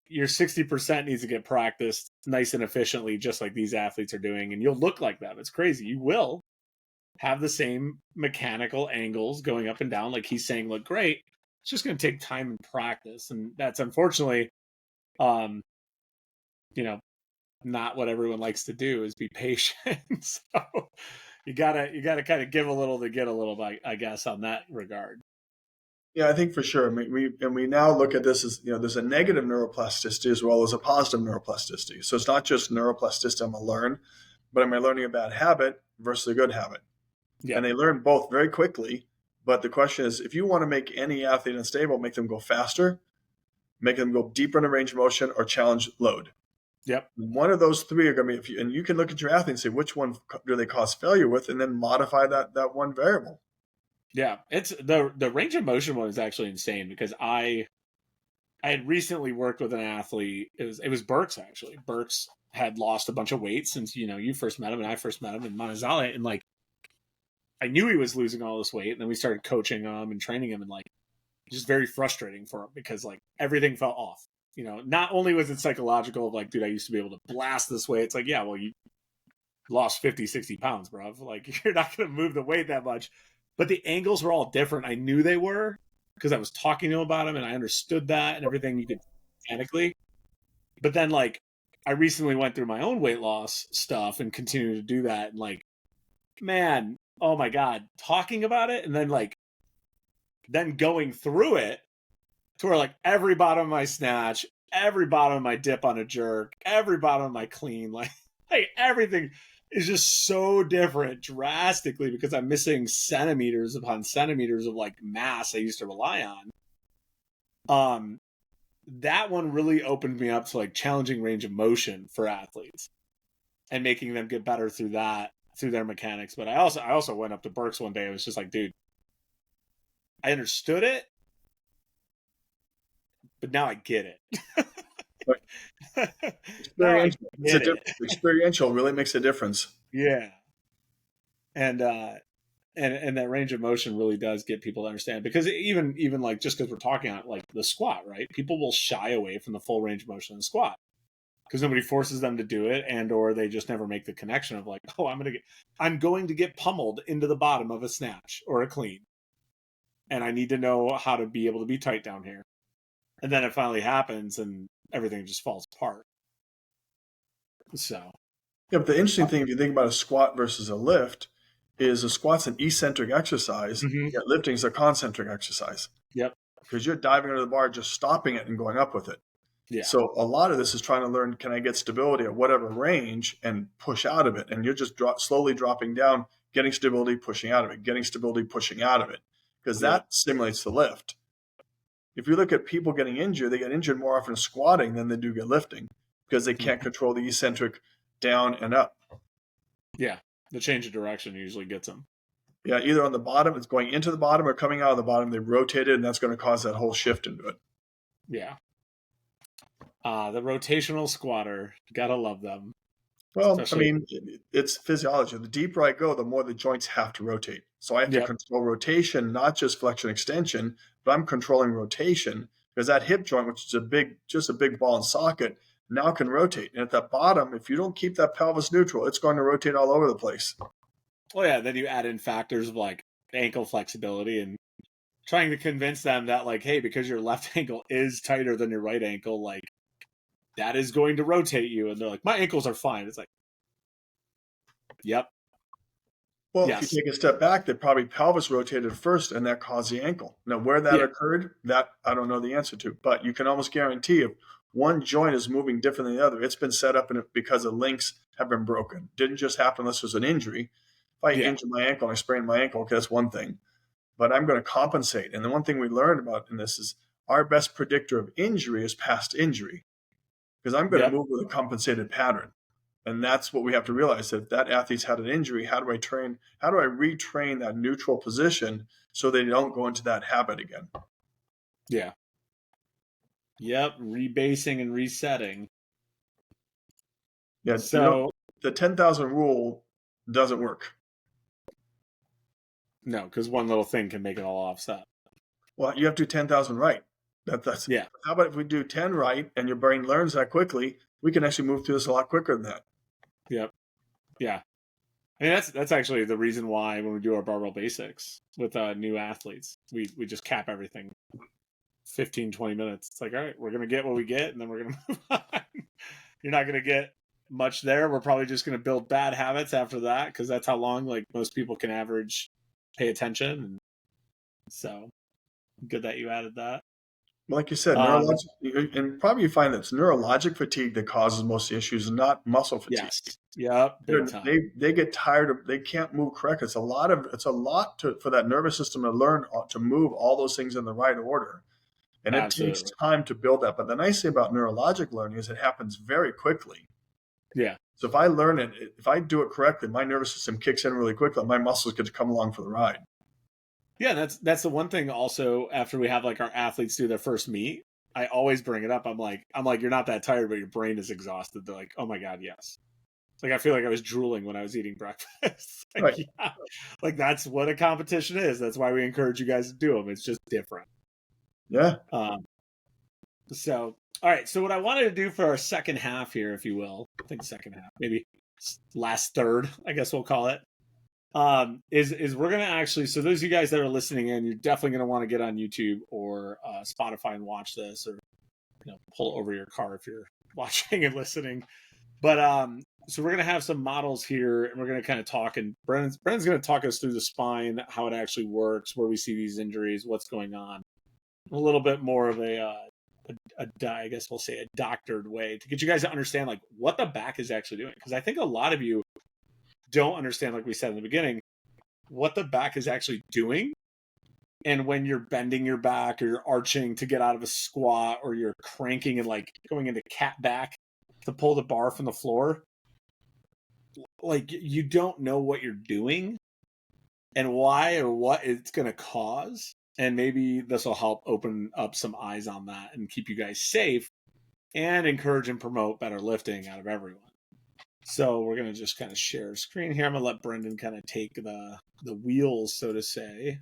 your 60% needs to get practiced nice and efficiently, just like these athletes are doing, and you'll look like them. It's crazy. You will have the same mechanical angles going up and down, like he's saying, look great. It's just going to take time and practice, and that's unfortunately, um, you know, not what everyone likes to do is be patient. So you gotta kind of give a little to get a little, I guess, on that regard. Yeah, I think for sure. I mean, we now look at this as there's a negative neuroplasticity as well as a positive neuroplasticity. So it's not just neuroplasticity I'm gonna learn, but am I learning a bad habit versus a good habit? Yeah, And they learn both very quickly. But the question is, if you want to make any athlete unstable, make them go faster, make them go deeper in a range of motion, or challenge load. yep, One of those three are going to be, and you can look at your athlete and say which one do they cause failure with, and then modify that one variable. yeah. It's the range of motion one is actually insane because I had recently worked with an athlete. It was Burks actually. Burks had lost a bunch of weight since you first met him and I first met him in Monticello, and like I knew he was losing all this weight, and then we started coaching him and training him, and like just very frustrating for him because like everything felt off. Not only was it psychological of like, dude, I used to be able to blast this way. It's like, yeah, well, you lost 50, 60 pounds, bro. Like you're not going to move the weight that much. But the angles were all different. I knew they were because I was talking to him about them and I understood that and everything you could mechanically. But then like I recently went through my own weight loss stuff and continue to do that. And like, man, oh my God, talking about it and then like then going through it to where like every bottom of my snatch, every bottom of my dip on a jerk, every bottom of my clean, like everything is just so different drastically because I'm missing centimeters upon centimeters of like mass I used to rely on. That one really opened me up to like challenging range of motion for athletes and making them get better through that, through their mechanics. But I also went up to Burks one day. I was just like, dude, I understood it, but now I get it. But Now I experiential, it's a get difference. it. Experiential really makes a difference. Yeah. And and that range of motion really does get people to understand, because even like, just because we're talking about like the squat, right? People will shy away from the full range of motion in the squat because nobody forces them to do it, and or they just never make the connection of like, oh, I'm going to get pummeled into the bottom of a snatch or a clean, and I need to know how to be able to be tight down here. And then it finally happens and everything just falls apart. So Yeah, but the interesting thing, if you think about a squat versus a lift, is a squat's an eccentric exercise, mm-hmm. yet lifting is a concentric exercise. Yep. Because you're diving under the bar, just stopping it and going up with it. Yeah. So a lot of this is trying to learn, can I get stability at whatever range and push out of it? And you're just slowly dropping down, getting stability, pushing out of it, getting stability, pushing out of it, because that stimulates the lift. If you look at people getting injured, they get injured more often squatting than they do get lifting because they can't control the eccentric down and up. Yeah. The change of direction usually gets them. Yeah, either on the bottom, it's going into the bottom, or coming out of the bottom, they rotate it, and that's going to cause that whole shift into it. Yeah. The rotational squatter. Gotta love them. Well, especially, I mean, it's physiology. The deeper I go, the more the joints have to rotate. So I have to control rotation, not just flexion extension, but I'm controlling rotation because that hip joint, which is just a big ball and socket, now can rotate. And at the bottom, if you don't keep that pelvis neutral, it's going to rotate all over the place. Well, yeah, then you add in factors of like ankle flexibility and trying to convince them that like, hey, because your left ankle is tighter than your right ankle, like that is going to rotate you. And they're like, my ankles are fine. It's like, yep. Well, if you take a step back, they probably pelvis rotated first, and that caused the ankle. Now, where that occurred, that I don't know the answer to, but you can almost guarantee if one joint is moving different than the other, it's been set up because the links have been broken. Didn't just happen unless there's an injury. If I injure my ankle and I sprain my ankle, okay, that's one thing. But I'm going to compensate. And the one thing we learned about in this is our best predictor of injury is past injury, because I'm going to move with a compensated pattern. And that's what we have to realize, that if that athlete's had an injury, how do I retrain that neutral position so they don't go into that habit again? Yeah. Yep. Rebasing and resetting. Yeah. So the 10,000 rule doesn't work. No, because one little thing can make it all offset. Well, you have to do 10,000 right. That's How about if we do 10 right and your brain learns that quickly, we can actually move through this a lot quicker than that. Yep. Yeah. I mean, that's actually the reason why when we do our barbell basics with new athletes, we just cap everything 15, 20 minutes. It's like, all right, we're going to get what we get, and then we're going to move on. You're not going to get much there. We're probably just going to build bad habits after that, because that's how long like most people can average pay attention. And so good that you added that. Like you said, and probably you find that it's neurologic fatigue that causes most of the issues, not muscle fatigue. Yes. Yep. They get tired they can't move correctly. It's a lot for that nervous system to learn to move all those things in the right order. And it takes time to build that. But the nice thing about neurologic learning is it happens very quickly. Yeah. So if I learn it, if I do it correctly, my nervous system kicks in really quickly. My muscles get to come along for the ride. Yeah, that's the one thing also after we have like our athletes do their first meet, I always bring it up. I'm like, you're not that tired, but your brain is exhausted. They're like, oh my God, yes. It's like, I feel like I was drooling when I was eating breakfast. Like, right. Yeah. Like that's what a competition is. That's why we encourage you guys to do them. It's just different. Yeah. So, all right. So what I wanted to do for our second half here, if you will, I think second half, maybe last third, I guess we'll call it. Is we're gonna actually, so those of you guys that are listening in, you're definitely gonna want to get on YouTube or Spotify and watch this, or pull over your car if you're watching and listening. But so we're gonna have some models here, and we're gonna kind of talk, and Brennan's gonna talk us through the spine, how it actually works, where we see these injuries, what's going on, a little bit more of a I guess we'll say a doctored way to get you guys to understand like what the back is actually doing. Because I think a lot of you don't understand, like we said in the beginning, what the back is actually doing. And when you're bending your back or you're arching to get out of a squat or you're cranking and like going into cat back to pull the bar from the floor, like you don't know what you're doing and why or what it's going to cause. And maybe this will help open up some eyes on that and keep you guys safe and encourage and promote better lifting out of everyone. So we're going to just kind of share screen here. I'm going to let Brendan kind of take the wheels, so to say.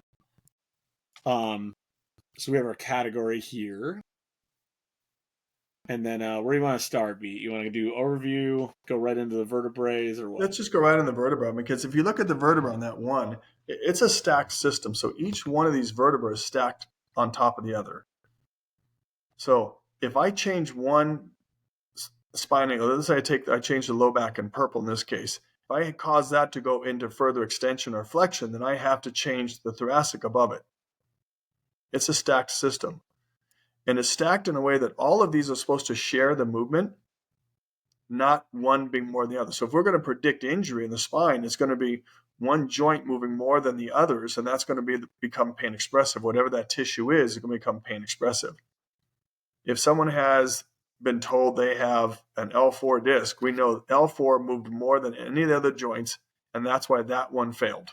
So we have our category here. And then where do you want to start, Beat? You want to do overview, go right into the vertebrae, or what? Let's just go right in the vertebra, because if you look at the vertebra on that one, it's a stacked system. So each one of these vertebrae is stacked on top of the other. So if I change one spine angle, let's say I change the low back in purple in this case. If I cause that to go into further extension or flexion, then I have to change the thoracic above it. It's a stacked system. And it's stacked in a way that all of these are supposed to share the movement, not one being more than the other. So if we're going to predict injury in the spine, it's going to be one joint moving more than the others, and that's going to become pain expressive. Whatever that tissue is going to become pain expressive. If someone has been told they have an L4 disc, we know L4 moved more than any of the other joints, and that's why that one failed.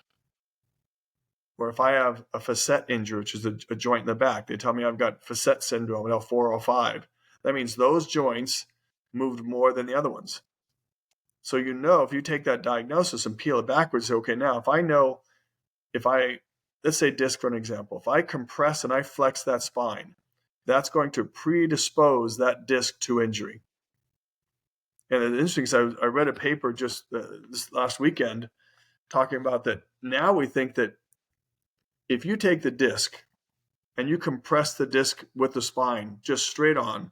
Or if I have a facet injury, which is a joint in the back, they tell me I've got facet syndrome, L4, L5. That means those joints moved more than the other ones. So you know, if you take that diagnosis and peel it backwards, say, okay, now let's say disc for an example, if I compress and I flex that spine, that's going to predispose that disc to injury. And it's interesting because I read a paper just this last weekend talking about that. Now we think that if you take the disc and you compress the disc with the spine just straight on,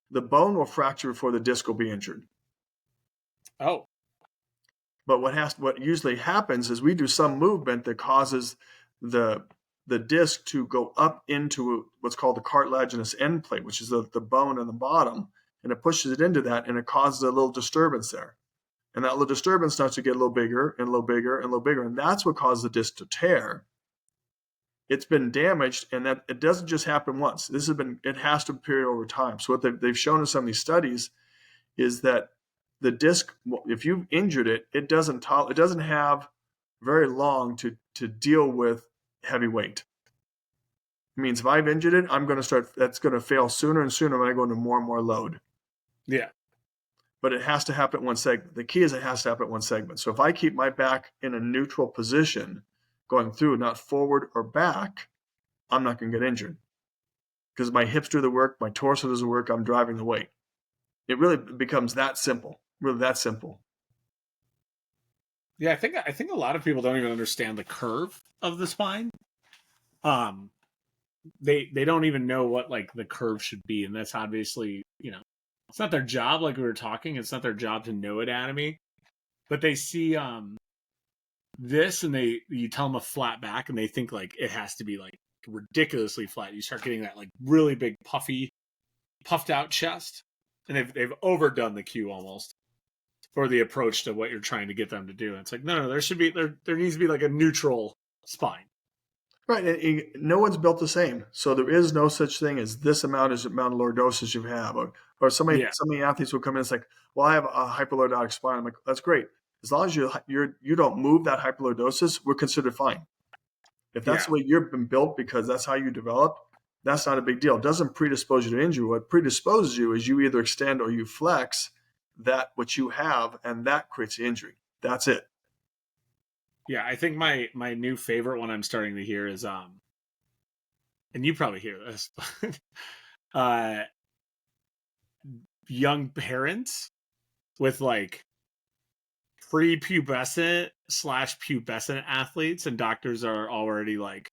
the bone will fracture before the disc will be injured. Oh. But what usually happens is we do some movement that causes the disc to go up into what's called the cartilaginous end plate, which is the bone in the bottom, and it pushes it into that, and it causes a little disturbance there. And that little disturbance starts to get a little bigger and a little bigger and a little bigger, and that's what causes the disc to tear. It's been damaged, and that it doesn't just happen once. It has to period over time. So what they've shown in some of these studies is that the disc, if you've injured it, it doesn't have very long to deal with heavy weight. It means if I've injured it, that's going to fail sooner and sooner when I go into more and more load. Yeah. But it has to happen at one segment. The key is it has to happen at one segment. So if I keep my back in a neutral position, going through, not forward or back, I'm not going to get injured. Because my hips do the work, my torso does the work, I'm driving the weight. It really becomes that simple. Really that simple. Yeah, I think a lot of people don't even understand the curve of the spine. They don't even know what like the curve should be, and that's obviously, it's not their job, like we were talking. It's not their job to know anatomy, but they see this and you tell them a flat back and they think like it has to be like ridiculously flat. You start getting that like really big puffed out chest, and they've overdone the cue almost, or the approach to what you're trying to get them to do. And it's like, no, there needs to be like a neutral spine. Right. And no one's built the same. So there is no such thing as this amount is the amount of lordosis you have. Or so many athletes will come in, it's like, well, I have a hyperlordotic spine. I'm like, that's great. As long as you don't move that hyperlordosis, we're considered fine. If that's the way you've been built because that's how you develop, that's not a big deal. It doesn't predispose you to injury. What predisposes you is you either extend or you flex that what you have, and that creates the injury. That's it. Yeah, I think my new favorite one I'm starting to hear is and you probably hear this, young parents with like prepubescent / pubescent athletes, and doctors are already like,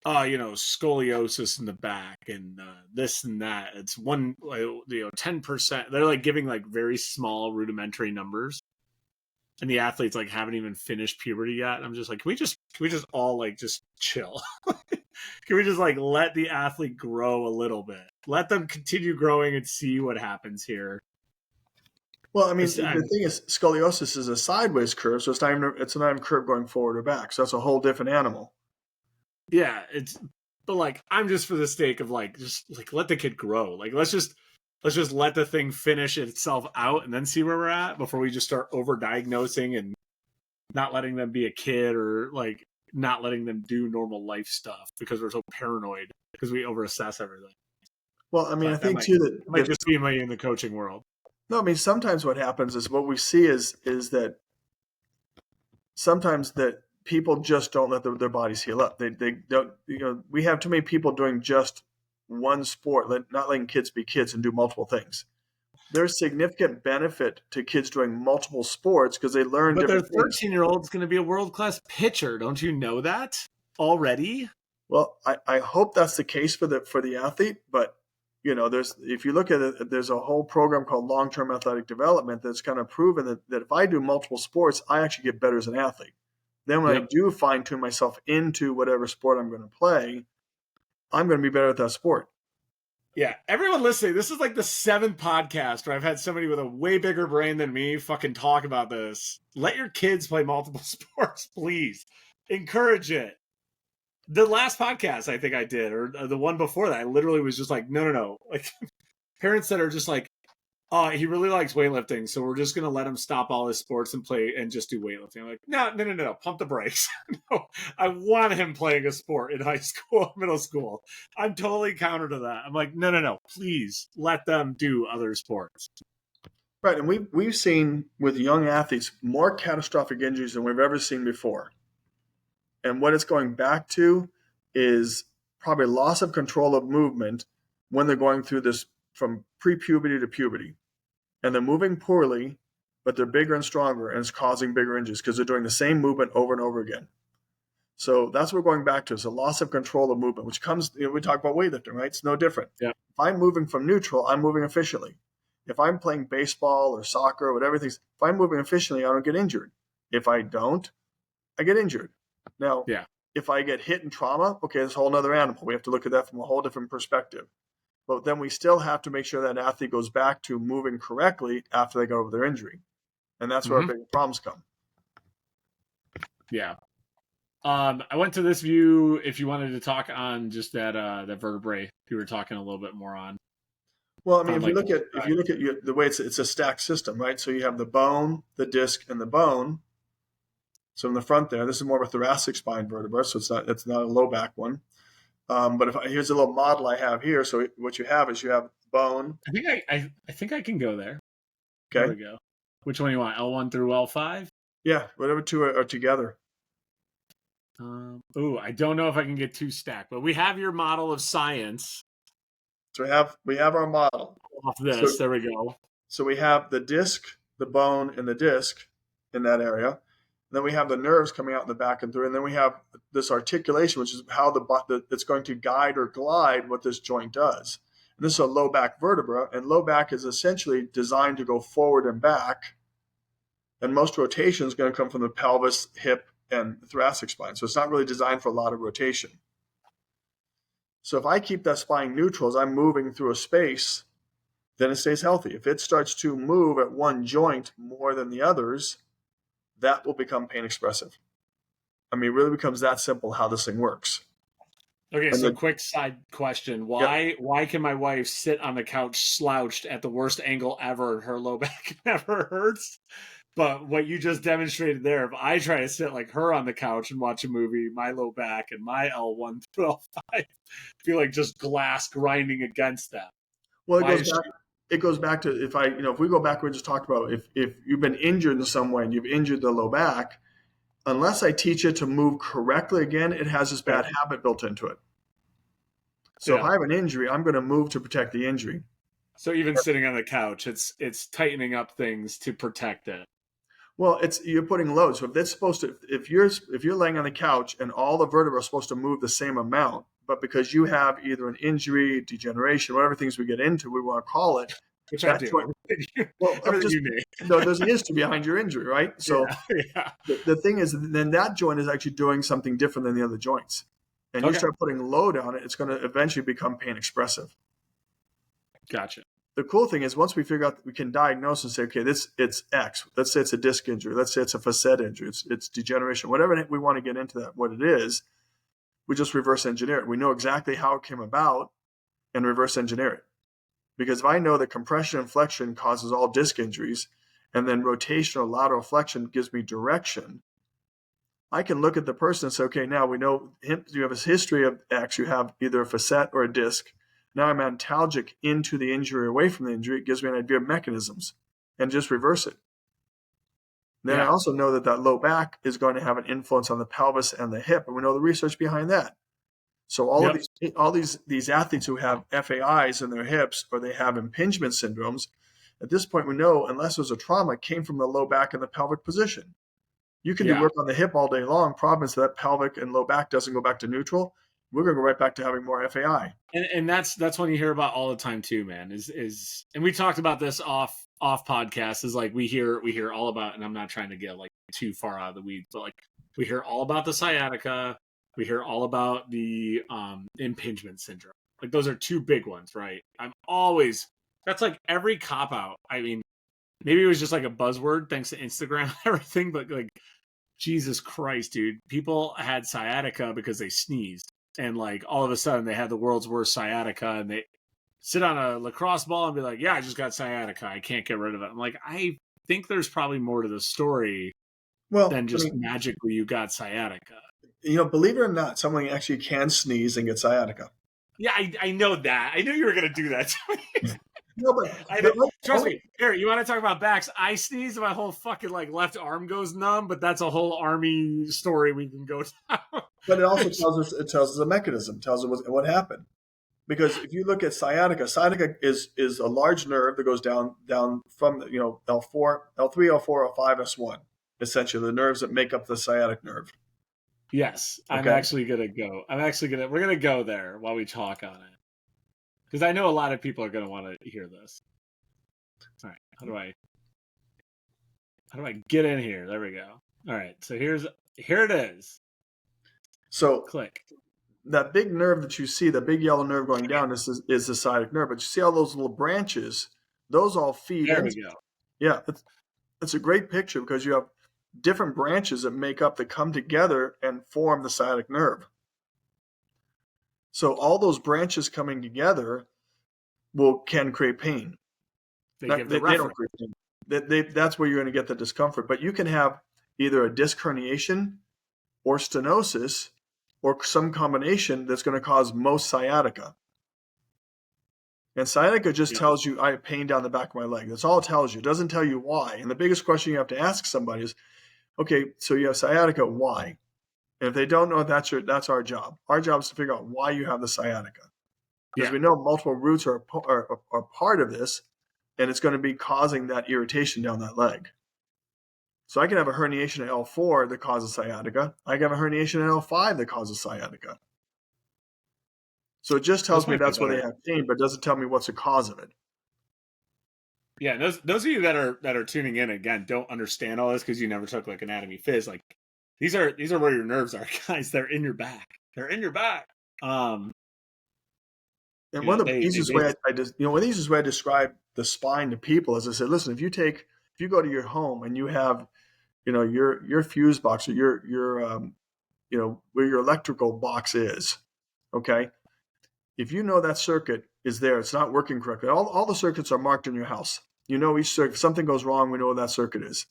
oh, scoliosis in the back and this and that. It's 10%. They're like giving like very small rudimentary numbers. And the athletes like haven't even finished puberty yet. And I'm just like, can we just all like just chill? Can we just like let the athlete grow a little bit? let them continue growing and see what happens here. Well, I mean, the thing is, scoliosis is a sideways curve, so it's not even a curve going forward or back. So that's a whole different animal. Yeah, but like I'm just for the sake of like just like let the kid grow. Like let's just let the thing finish itself out and then see where we're at before we just start over diagnosing and not letting them be a kid or like not letting them do normal life stuff because we're so paranoid because we overassess everything. Well, I mean, I think too that might just be in the coaching world. No, I mean, sometimes what happens is what we see is that sometimes that people just don't let their bodies heal up. They don't, we have too many people doing just one sport, not letting kids be kids and do multiple things. There's significant benefit to kids doing multiple sports because they learn different things. But their 13-year-old's going to be a world-class pitcher. Don't you know that already? Well, I hope that's the case for the athlete, but if you look at it, there's a whole program called long-term athletic development that's kind of proven that if I do multiple sports, I actually get better as an athlete. Then when I do fine-tune myself into whatever sport I'm going to play, I'm going to be better at that sport. Yeah, everyone listening, this is like the 7th podcast where I've had somebody with a way bigger brain than me fucking talk about this. Let your kids play multiple sports, please. Encourage it. The last podcast I think I did, or the one before that, I literally was just like, no. Like parents that are just like, oh, he really likes weightlifting, so we're just gonna let him stop all his sports and play and just do weightlifting. I'm like, no, pump the brakes. No, I want him playing a sport in high school, middle school. I'm totally counter to that. I'm like, no, please let them do other sports. Right, and we've seen with young athletes more catastrophic injuries than we've ever seen before. And what it's going back to is probably loss of control of movement when they're going through this from pre-puberty to puberty. And they're moving poorly, but they're bigger and stronger, and it's causing bigger injuries because they're doing the same movement over and over again. So that's what we're going back to. It's a loss of control of movement, which comes, we talk about weightlifting, right? It's no different. Yeah. If I'm moving from neutral, I'm moving efficiently. If I'm playing baseball or soccer or whatever things, if I'm moving efficiently, I don't get injured. If I don't, I get injured. Now, if I get hit and trauma, okay, that's a whole other animal. We have to look at that from a whole different perspective. But then we still have to make sure that athlete goes back to moving correctly after they get over their injury. And that's where our big problems come. Yeah. I went to this view if you wanted to talk on just that vertebrae you were talking a little bit more on. Well, I mean, if you look at the way it's a stacked system, right? So you have the bone, the disc, and the bone. So in the front there, this is more of a thoracic spine vertebra, so it's not a low back one. But here's a little model I have here. So what you have is you have bone. I think I can go there. Okay. There we go. Which one do you want? L1 through L5? Yeah, whatever two are together. I don't know if I can get 2 stacked, but we have your model of science. So we have our model. Off this, there we go. So we have the disc, the bone, and the disc in that area. Then we have the nerves coming out in the back and through, and then we have this articulation, which is how it's going to guide or glide what this joint does. And this is a low back vertebra, and low back is essentially designed to go forward and back. And most rotation is going to come from the pelvis, hip, and thoracic spine. So it's not really designed for a lot of rotation. So if I keep that spine neutral as I'm moving through a space, then it stays healthy. If it starts to move at one joint more than the others, that will become pain expressive. I mean, it really becomes that simple how this thing works. Okay, so quick side question. Why can my wife sit on the couch slouched at the worst angle ever and her low back never hurts? But what you just demonstrated there, if I try to sit like her on the couch and watch a movie, my low back and my L1 through L5 feel like just glass grinding against them. Well, it goes back to if we go back, we just talked about if you've been injured in some way and you've injured the low back, unless I teach it to move correctly again, it has this bad habit built into it. So if I have an injury, I'm going to move to protect the injury. So even sitting on the couch, it's tightening up things to protect it. Well, you're putting load. So if you're laying on the couch and all the vertebrae are supposed to move the same amount, but because you have either an injury, degeneration, whatever things we get into, we want to call it. Which I do. Well, no, there's an history behind your injury, right? So the thing is, then that joint is actually doing something different than the other joints. And you start putting load on it, it's going to eventually become pain expressive. Gotcha. The cool thing is once we figure out that we can diagnose and say, okay, it's X. Let's say it's a disc injury. Let's say it's a facet injury. It's degeneration. Whatever we want to get into that, what it is, we just reverse engineer it. We know exactly how it came about and reverse engineer it. Because if I know that compression and flexion causes all disc injuries, and then rotation or lateral flexion gives me direction, I can look at the person and say, okay, now we know you have a history of X. You have either a facet or a disc. Now I'm antalgic into the injury, away from the injury. It gives me an idea of mechanisms and just reverse it. Then I also know that low back is going to have an influence on the pelvis and the hip, and we know the research behind that. So all these athletes who have FAIs in their hips or they have impingement syndromes, at this point we know, unless there's a trauma, it came from the low back and the pelvic position. You can do work on the hip all day long. Problem is that pelvic and low back doesn't go back to neutral. We're going to go right back to having more FAI. And that's one you hear about all the time too, man. Is and we talked about this off podcast. Is like we hear all about, and I'm not trying to get like too far out of the weeds, but like we hear all about the sciatica. We hear all about the impingement syndrome. Like those are two big ones, right? That's like every cop out. I mean, maybe it was just like a buzzword thanks to Instagram and everything, but like Jesus Christ, dude, people had sciatica because they sneezed. And like all of a sudden they had the world's worst sciatica, and they sit on a lacrosse ball and be like, yeah, I just got sciatica. I can't get rid of it. I'm like, I think there's probably more to the story than just magically you got sciatica. Believe it or not, someone actually can sneeze and get sciatica. Yeah, I know that. I knew you were going to do that to me. No, but trust me. Here, you want to talk about backs? I sneeze, and my whole fucking like left arm goes numb. But that's a whole army story we can go down. But it also tells us a mechanism, tells us what happened. Because if you look at sciatica is a large nerve that goes down from L4, L3, L4, L5, S1. Essentially, the nerves that make up the sciatic nerve. Yes, okay. I'm actually gonna go. We're gonna go there while we talk on it. Because I know a lot of people are going to want to hear this. All right, how do I get in here? There we go. All right, so here it is. So click. That big nerve that you see, the big yellow nerve going down, is the sciatic nerve. But you see all those little branches? Those all feed. There we go. Yeah, it's a great picture because you have different branches that come together and form the sciatic nerve. So all those branches coming together can create pain. They don't create pain. That's where you're going to get the discomfort. But you can have either a disc herniation or stenosis or some combination that's going to cause most sciatica. And sciatica just tells you, I have pain down the back of my leg. That's all it tells you. It doesn't tell you why. And the biggest question you have to ask somebody is, okay, so you have sciatica, why? And if they don't know, that's our job. Our job is to figure out why you have the sciatica. Because we know multiple roots are part of this, and it's going to be causing that irritation down that leg. So I can have a herniation at L4 that causes sciatica. I can have a herniation at L5 that causes sciatica. So it just tells me that's where they have pain, but doesn't tell me what's the cause of it. Yeah, those of you that are tuning in, again, don't understand all this because you never took like anatomy phys. Like these are where your nerves are, guys. They're in your back. And one of the easiest way I describe the spine to people is I said, listen, if you go to your home and you have, your fuse box or your where your electrical box is, okay. If you know that circuit is there, it's not working correctly. All the circuits are marked in your house. Each circuit. If something goes wrong, we know what that circuit is.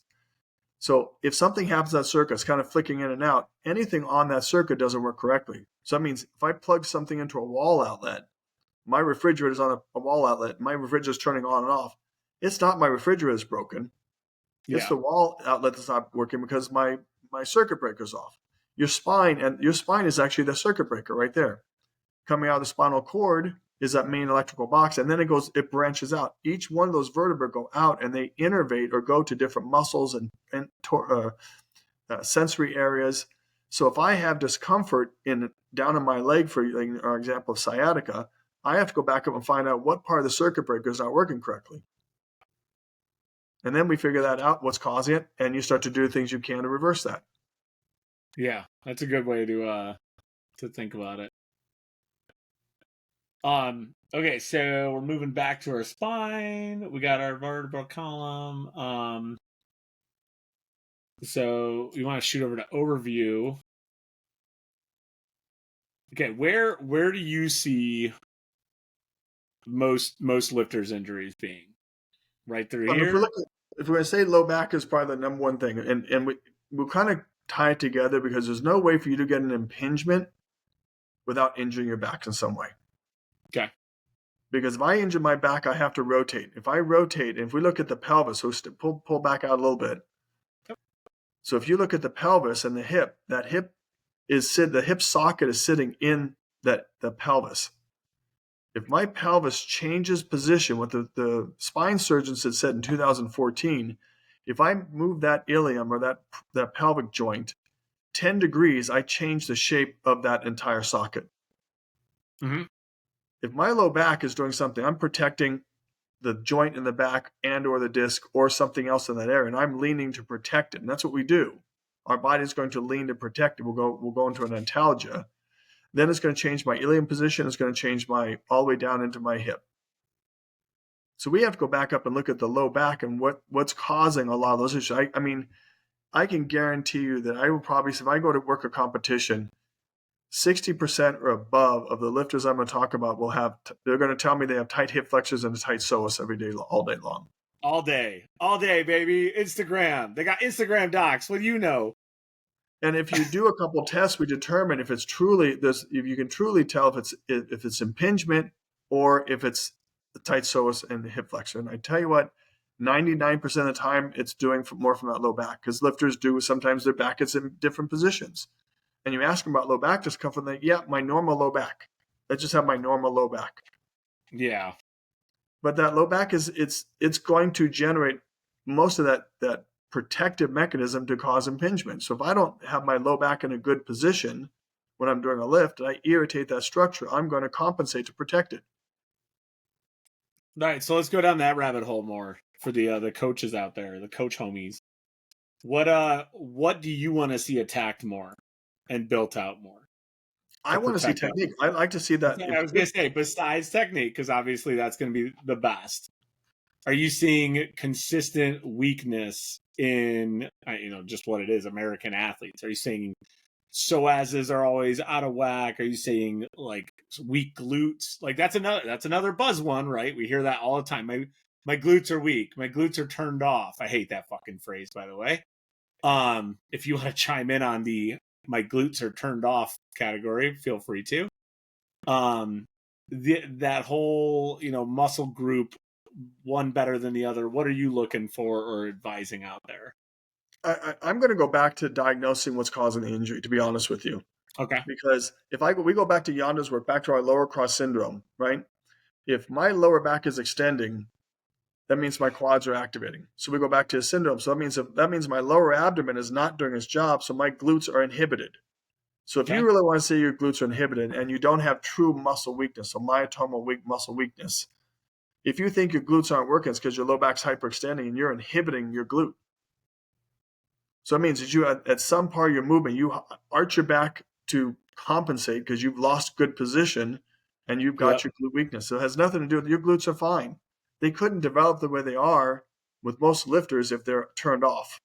So if something happens to that circuit, it's kind of flicking in and out. Anything on that circuit doesn't work correctly. So that means if I plug something into a wall outlet, my refrigerator is on a wall outlet, my refrigerator is turning on and off. It's not my refrigerator is broken. It's the wall outlet that's not working because my circuit breaker's off. Your spine is actually the circuit breaker right there. Coming out of the spinal cord is that main electrical box, and then it branches out. Each one of those vertebrae go out and they innervate or go to different muscles and sensory areas. So if I have discomfort down in my leg, for our example of sciatica, I have to go back up and find out what part of the circuit breaker is not working correctly. And then we figure that out, what's causing it, and you start to do things you can to reverse that. Yeah, that's a good way to think about it. Okay, so we're moving back to our spine. We got our vertebral column. So we want to shoot over to overview. Okay, where do you see most lifters' injuries being? Right through If we here? look at, if we're going to say low back is probably the number one thing, and we'll kind of tie it together because there's no way for you to get an impingement without injuring your back in some way. Okay. Because if I injure my back, I have to rotate. If I rotate, if we look at the pelvis, so pull back out a little bit. Yep. So if you look at the pelvis and the hip, the hip socket is sitting in the pelvis. If my pelvis changes position, what the spine surgeons had said in 2014, if I move that ilium or that pelvic joint 10 degrees, I change the shape of that entire socket. Mm-hmm. If my low back is doing something, I'm protecting the joint in the back and or the disc or something else in that area, and I'm leaning to protect it. And that's what we do. Our body's going to lean to protect it. We'll go into an antalgia. Then it's going to change my ilium position. It's going to change my all the way down into my hip. So we have to go back up and look at the low back and what's causing a lot of those issues. I mean, I can guarantee you that I will probably, if I go to work a competition, 60% or above of the lifters I'm going to talk about they're going to tell me they have tight hip flexors and a tight psoas every day, all day long. All day, baby. Instagram. They got Instagram docs. What do you know? And if you do a couple tests, we determine if if you can truly tell if it's impingement or if it's the tight psoas and the hip flexor. And I tell you what, 99% of the time it's doing more from that low back because lifters do sometimes their back is in different positions. And you ask them about low back, just come from my normal low back. I just have my normal low back. Yeah. But that low back it's going to generate most of that protective mechanism to cause impingement. So if I don't have my low back in a good position when I'm doing a lift and I irritate that structure, I'm going to compensate to protect it. All right, so let's go down that rabbit hole more for the coaches out there, the coach homies. What do you want to see attacked more and built out more I to want to see protect it? technique. I like to see that. I was gonna say besides technique, because obviously that's gonna be the best. Are you seeing consistent weakness in just what it is, American athletes? Are you seeing psoases are always out of whack? Are you seeing like weak glutes? Like that's another buzz one, right? We hear that all the time. My glutes are weak. My glutes are turned off. I hate that fucking phrase, by the way. If you want to chime in on the my glutes are turned off category, feel free to. Um, that whole muscle group, one better than the other. What are you looking for or advising out there? I'm going to go back to diagnosing what's causing the injury. To be honest with you, Okay. because we go back to Yonda's work, back to our lower cross syndrome, right? If my lower back is extending, that means my quads are activating. So we go back to his syndrome. So that means my lower abdomen is not doing its job. So my glutes are inhibited. So if Okay. you really want to say your glutes are inhibited and you don't have true muscle weakness, so myotomal muscle weakness, if you think your glutes aren't working, it's because your low back's hyperextending and you're inhibiting your glute. So it means that you at some part of your movement, you arch your back to compensate because you've lost good position and you've got Yep. your glute weakness. So it has nothing to do with your glutes are fine. They couldn't develop the way they are with most lifters if they're turned off.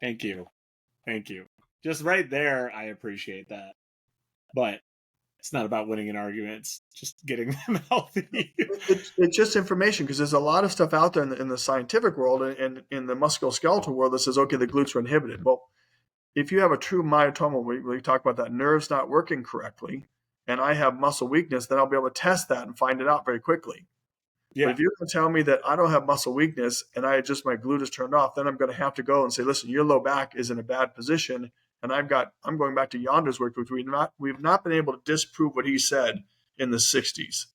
Thank you. Thank you. Just right there, I appreciate that. But it's not about winning an argument. It's just getting them healthy. It's just information because there's a lot of stuff out there in the scientific world and in the musculoskeletal world that says, okay, the glutes are inhibited. Well, if you have a true myotomal, we talk about that nerve's not working correctly, and I have muscle weakness, then I'll be able to test that and find it out very quickly. But Yeah. if you're going to tell me that I don't have muscle weakness and my glute is turned off, then I'm going to have to go and say, listen, your low back is in a bad position. And I'm going back to Yonda's work, which we've not been able to disprove what he said in the 60s.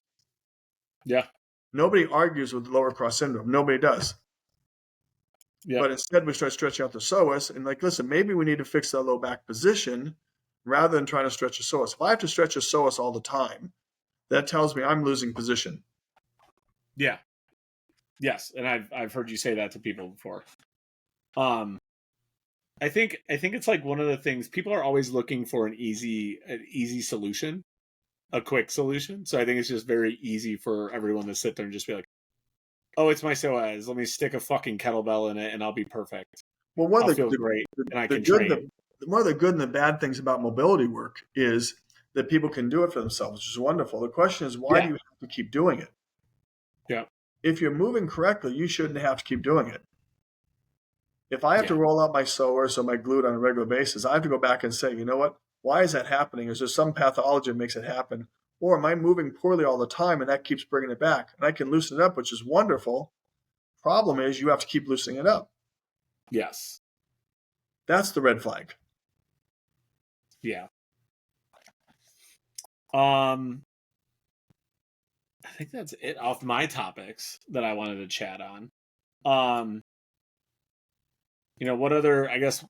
Yeah. Nobody argues with lower cross syndrome. Nobody does. Yep. But instead we start stretching out the psoas and listen, maybe we need to fix that low back position rather than trying to stretch a psoas. If I have to stretch a psoas all the time, that tells me I'm losing position. Yeah. Yes. And I've heard you say that to people before. I think it's like one of the things people are always looking for an easy solution. a quick solution. So I think it's just very easy for everyone to sit there and just be like, oh, it's my psoas. Let me stick a fucking kettlebell in it and I'll be perfect. Well, one I'll of feel great and I the can good train. one of the good and the bad things about mobility work is that people can do it for themselves, which is wonderful. The question is, why do Yeah. you have to keep doing it? Yeah. If you're moving correctly, you shouldn't have to keep doing it. If I have to Yeah. roll out my psoas or my glute on a regular basis, I have to go back and say, you know what? Why is that happening? Is there some pathology that makes it happen? Or am I moving poorly all the time and that keeps bringing it back? And I can loosen it up, which is wonderful. Problem is, you have to keep loosening it up. Yes. That's the red flag. Yeah. I think that's it off my topics that I wanted to chat on. Um, what other, I guess,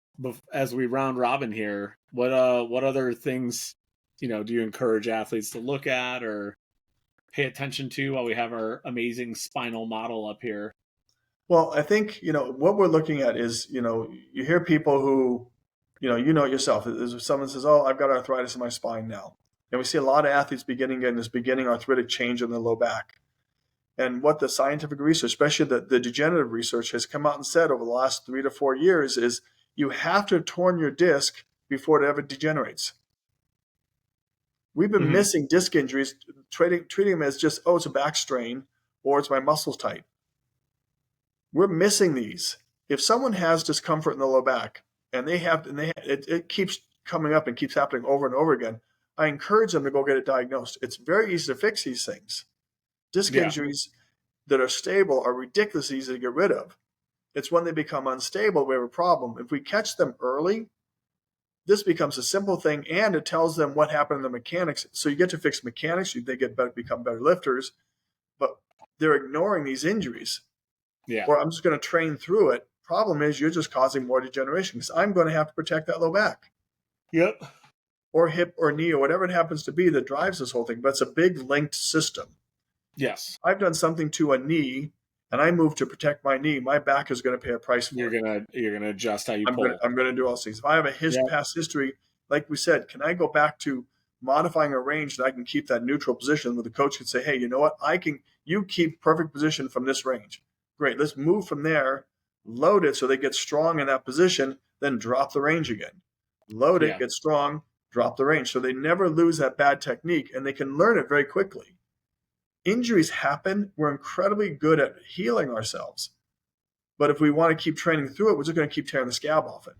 as we round robin here, what other things, do you encourage athletes to look at or pay attention to while we have our amazing spinal model up here? Well, I think, what we're looking at is, you hear people who, it yourself. If someone says, oh, I've got arthritis in my spine now. And we see a lot of athletes getting this beginning arthritic change in the low back. And what the scientific research, especially the degenerative research, has come out and said over the last 3 to 4 years is you have to have torn your disc before it ever degenerates. We've been missing disc injuries, treating them as just, oh, it's a back strain or it's my muscles tight. We're missing these. If someone has discomfort in the low back and it keeps coming up and keeps happening over and over again, I encourage them to go get it diagnosed. It's very easy to fix these things. Disc injuries that are stable are ridiculously easy to get rid of. It's when they become unstable we have a problem. If we catch them early, this becomes a simple thing, and it tells them what happened in the mechanics. So you get to fix mechanics, they become better lifters, but they're ignoring these injuries. Yeah. Or I'm just going to train through it. Problem is, you're just causing more degeneration because I'm going to have to protect that low back. Yep. Or hip or knee or whatever it happens to be that drives this whole thing. But it's a big linked system. Yes. I've done something to a knee and I move to protect my knee. My back is going to pay a price for it. You're gonna adjust how you I'm pull. going to do all these things. If I have a past history, like we said, can I go back to modifying a range that I can keep that neutral position where the coach can say, hey, you know what? You keep perfect position from this range. Great. Let's move from there, load it so they get strong in that position, then drop the range again. Load it, get strong, drop the range. So they never lose that bad technique and they can learn it very quickly. Injuries happen. We're incredibly good at healing ourselves. But if we want to keep training through it, we're just going to keep tearing the scab off it.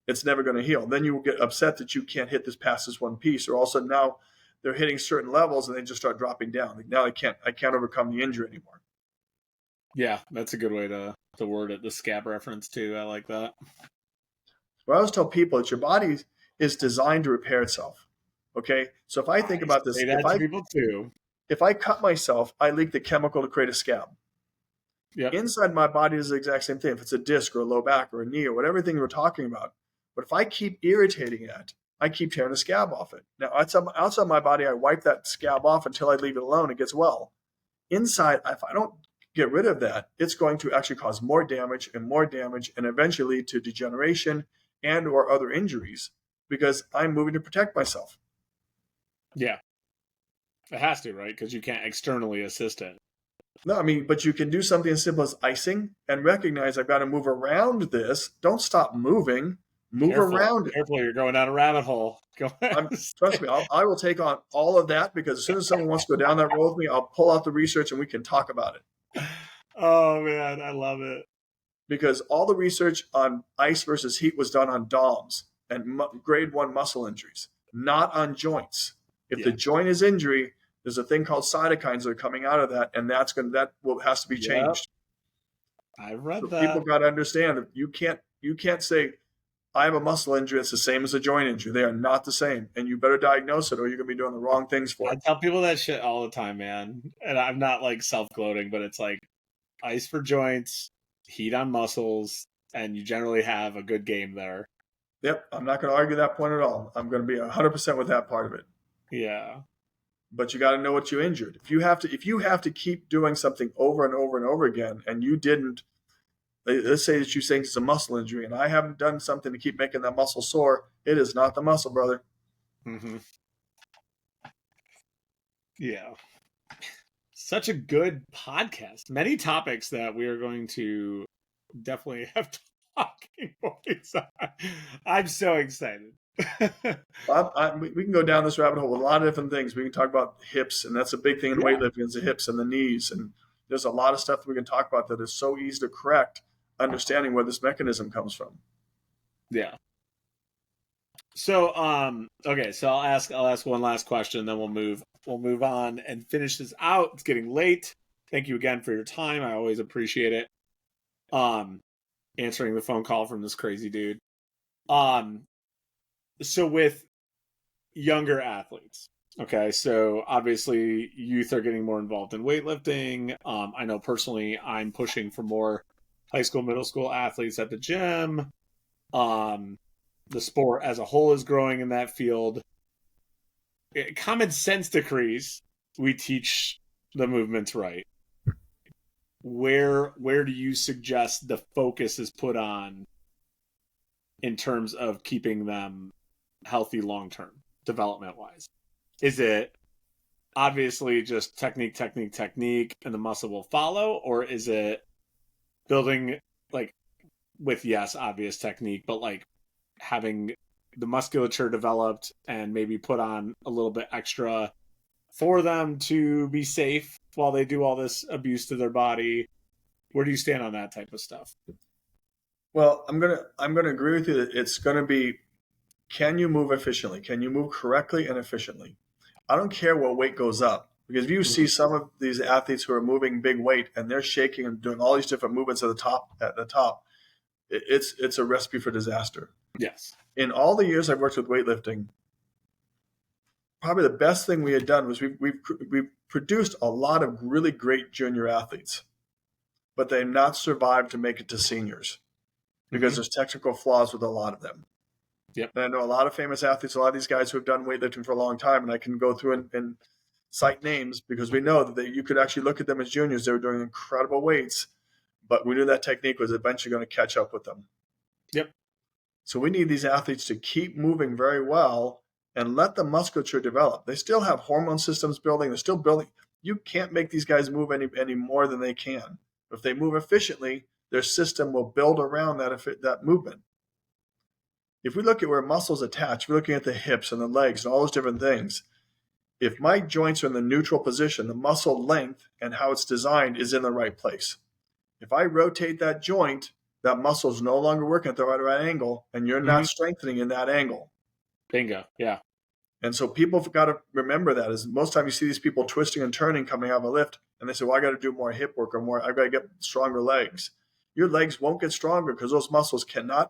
It's never going to heal. Then you will get upset that you can't hit this past this one piece, or all of a sudden now they're hitting certain levels and they just start dropping down. Now I can't overcome the injury anymore. Yeah, that's a good way to word it. The scab reference too. I like that. What I always tell people is your body is designed to repair itself. Okay, so if I think about this, say that to people too. If I cut myself, I leak the chemical to create a scab. Yep. Inside my body is the exact same thing. If it's a disc or a low back or a knee or whatever thing we're talking about. But if I keep irritating it, I keep tearing the scab off it. Now, outside my body, I wipe that scab off until I leave it alone. It gets well. Inside, if I don't get rid of that, it's going to actually cause more damage and eventually lead to degeneration and or other injuries because I'm moving to protect myself. Yeah. It has to, right? Because you can't externally assist it. No, but you can do something as simple as icing and recognize I've got to move around this. Don't stop moving. Move around it. Careful, you're going down a rabbit hole. Trust me, I will take on all of that because as soon as someone wants to go down that road with me, I'll pull out the research and we can talk about it. Oh, man, I love it. Because all the research on ice versus heat was done on DOMs and grade 1 muscle injuries, not on joints. If the joint is injury, there's a thing called cytokines that are coming out of that, and has to be changed. I've read so that. People got to understand that you can't say I have a muscle injury. It's the same as a joint injury. They are not the same, and you better diagnose it, or you're gonna be doing the wrong things for it. I tell people that shit all the time, man, and I'm not like self-gloating, but it's like ice for joints, heat on muscles, and you generally have a good game there. Yep, I'm not going to argue that point at all. I'm going to be 100% with that part of it. Yeah. But you got to know what you injured. If you have to keep doing something over and over and over again, and you didn't, let's say that you think it's a muscle injury, and I haven't done something to keep making that muscle sore, it is not the muscle, brother. Mm-hmm. Yeah. Such a good podcast. Many topics that we are going to definitely have talking points on. I'm so excited. We can go down this rabbit hole with a lot of different things. We can talk about hips, and that's a big thing in Yeah. weightlifting is the hips and the knees. And there's a lot of stuff that we can talk about that is so easy to correct, understanding where this mechanism comes from. Yeah. So okay, so I'll ask one last question, then we'll move on and finish this out. It's getting late. Thank you again for your time. I always appreciate it. Um Answering the phone call from this crazy dude. Um so with younger athletes, okay, so obviously youth are getting more involved in weightlifting. I know personally I'm pushing for more high school, middle school athletes at the gym. Um the sport as a whole is growing in that field. Common sense decrees. We teach the movements right. Where do you suggest the focus is put on in terms of keeping them healthy long term, development wise? Is it obviously just technique, technique, technique, and the muscle will follow, or is it building like with yes, obvious technique, but like having the musculature developed and maybe put on a little bit extra for them to be safe while they do all this abuse to their body? Where do you stand on that type of stuff? Well, I'm gonna agree with you that it's gonna be, can you move efficiently? Can you move correctly and efficiently? I don't care what weight goes up, because if you see Mm-hmm. some of these athletes who are moving big weight and they're shaking and doing all these different movements at the top, it's a recipe for disaster. Yes. In all the years I've worked with weightlifting, probably the best thing we had done was we've produced a lot of really great junior athletes, but they've not survived to make it to seniors because Mm-hmm. there's technical flaws with a lot of them. Yep. And I know a lot of famous athletes, a lot of these guys who have done weightlifting for a long time, and I can go through and cite names because we know that you could actually look at them as juniors. They were doing incredible weights, but we knew that technique was eventually going to catch up with them. Yep. So we need these athletes to keep moving very well and let the musculature develop. They still have hormone systems building. They're still building. You can't make these guys move any more than they can. If they move efficiently, their system will build around that movement. If we look at where muscles attach, we're looking at the hips and the legs and all those different things. If my joints are in the neutral position, the muscle length and how it's designed is in the right place. If I rotate that joint, that muscle is no longer working at the right angle, and you're Mm-hmm. not strengthening in that angle. Bingo. Yeah. And so people have got to remember that. Is most time you see these people twisting and turning coming out of a lift, and they say, "Well, I got to do more hip work or more. I got to get stronger legs." Your legs won't get stronger because those muscles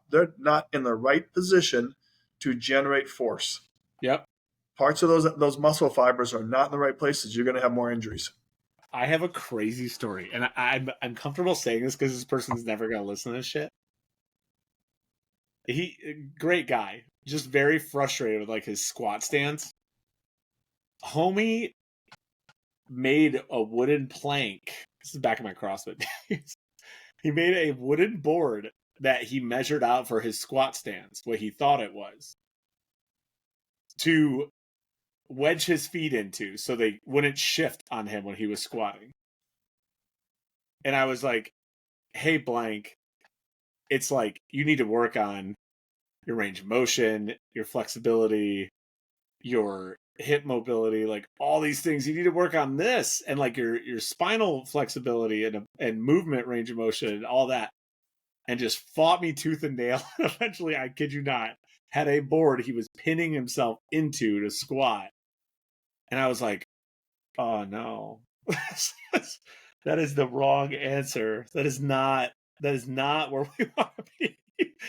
they're not in the right position to generate force. Yep. Parts of those muscle fibers are not in the right places. You're going to have more injuries. I have a crazy story, and I'm comfortable saying this because this person's never gonna listen to this shit. Great guy, just very frustrated with like his squat stance. Homie made a wooden plank. This is back in my CrossFit days. He made a wooden board that he measured out for his squat stance, what he thought it was, to wedge his feet into so they wouldn't shift on him when he was squatting. And I was like, hey, blank, it's like you need to work on your range of motion, your flexibility, your hip mobility, like all these things. You need to work on this and like your spinal flexibility and movement range of motion and all that. And just fought me tooth and nail. Eventually, I kid you not, had a board he was pinning himself into to squat. And I was like, oh no. That is the wrong answer. That is not where we want to be.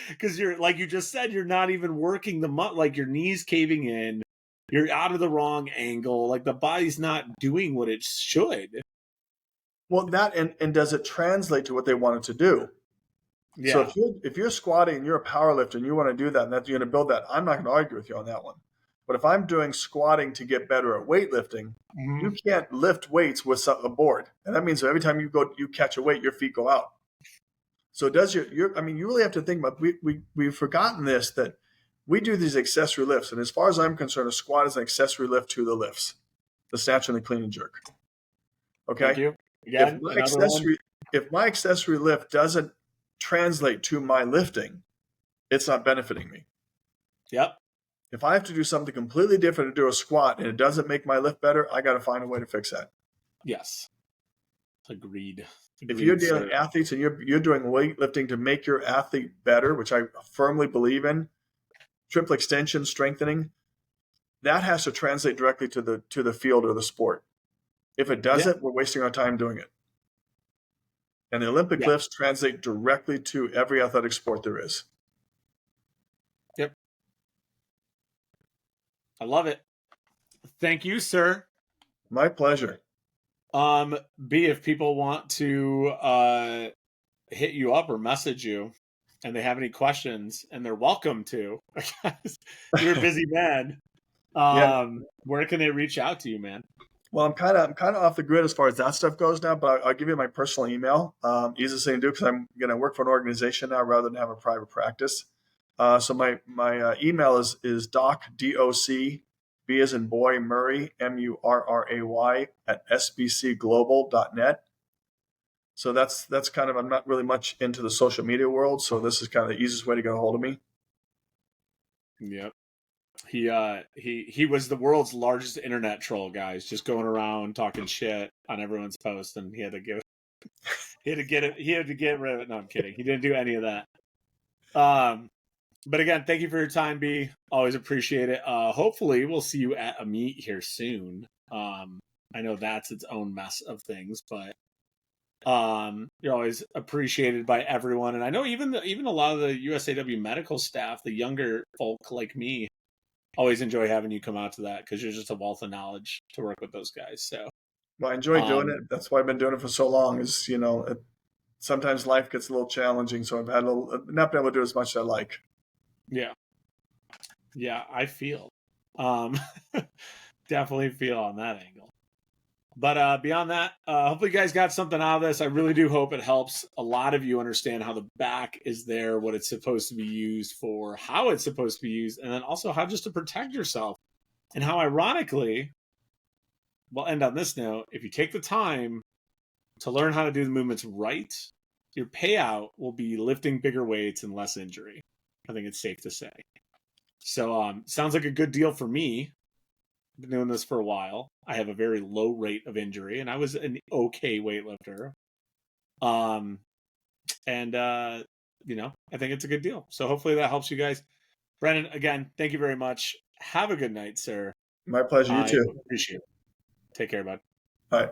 Because you're like you just said, you're not even working like your knees caving in, you're out of the wrong angle, like the body's not doing what it should. Well, that and does it translate to what they want it to do? So Yeah. if you're squatting and you're a power lifter and you want to do that and that you're going to build that, I'm not going to argue with you on that one. But if I'm doing squatting to get better at weightlifting, Mm-hmm. you can't lift weights with a board, and that means that every time you catch a weight, your feet go out. So does I mean, you really have to think about. We've forgotten this, that we do these accessory lifts, and as far as I'm concerned, a squat is an accessory lift to the lifts. the snatch and the clean and jerk. Okay. Thank you. Again, another one. If my accessory lift doesn't translate to my lifting, it's not benefiting me. Yep. If I have to do something completely different to do a squat and it doesn't make my lift better, I got to find a way to fix that. Yes. Agreed. If you're dealing with athletes and you're doing weightlifting to make your athlete better, which I firmly believe in, triple extension, strengthening, that has to translate directly to the field or the sport. If it doesn't, we're wasting our time doing it. And the Olympic lifts translate directly to every athletic sport there is. Yep. I love it. Thank you, sir. My pleasure. B, if people want to hit you up or message you and they have any questions, and they're welcome to, you're a busy man. Where can they reach out to you, man? Well, I'm kind of off the grid as far as that stuff goes now, but I'll give you my personal email. Easiest thing to do because I'm going to work for an organization now rather than have a private practice. So my email is doc, D-O-C, B as in boy, Murray, M-U-R-R-A-Y at sbcglobal.net. So that's kind of, I'm not really much into the social media world, so this is kind of the easiest way to get a hold of me. Yep. He was the world's largest internet troll, guys, just going around talking shit on everyone's post, and he had to get rid of it. No, I'm kidding. He didn't do any of that. But again, thank you for your time, B. Always appreciate it. Hopefully we'll see you at a meet here soon. I know that's its own mess of things, but you're always appreciated by everyone. And I know even a lot of the USAW medical staff, the younger folk like me, always enjoy having you come out to that because you're just a wealth of knowledge to work with those guys. So, well, I enjoy doing it. That's why I've been doing it for so long. Is sometimes life gets a little challenging, so I've not been able to do as much as I like. Yeah, I feel, definitely feel on that angle. But beyond that, hopefully you guys got something out of this. I really do hope it helps a lot of you understand how the back is there, what it's supposed to be used for, how it's supposed to be used, and then also how just to protect yourself. And how, ironically, we'll end on this note, if you take the time to learn how to do the movements right, your payout will be lifting bigger weights and less injury. I think it's safe to say. So sounds like a good deal for me. I've been doing this for a while. I have a very low rate of injury, and I was an okay weightlifter. I think it's a good deal. So hopefully that helps you guys. Brennan, again, thank you very much. Have a good night, sir. My pleasure. You too. Appreciate it. Take care, bud. All right.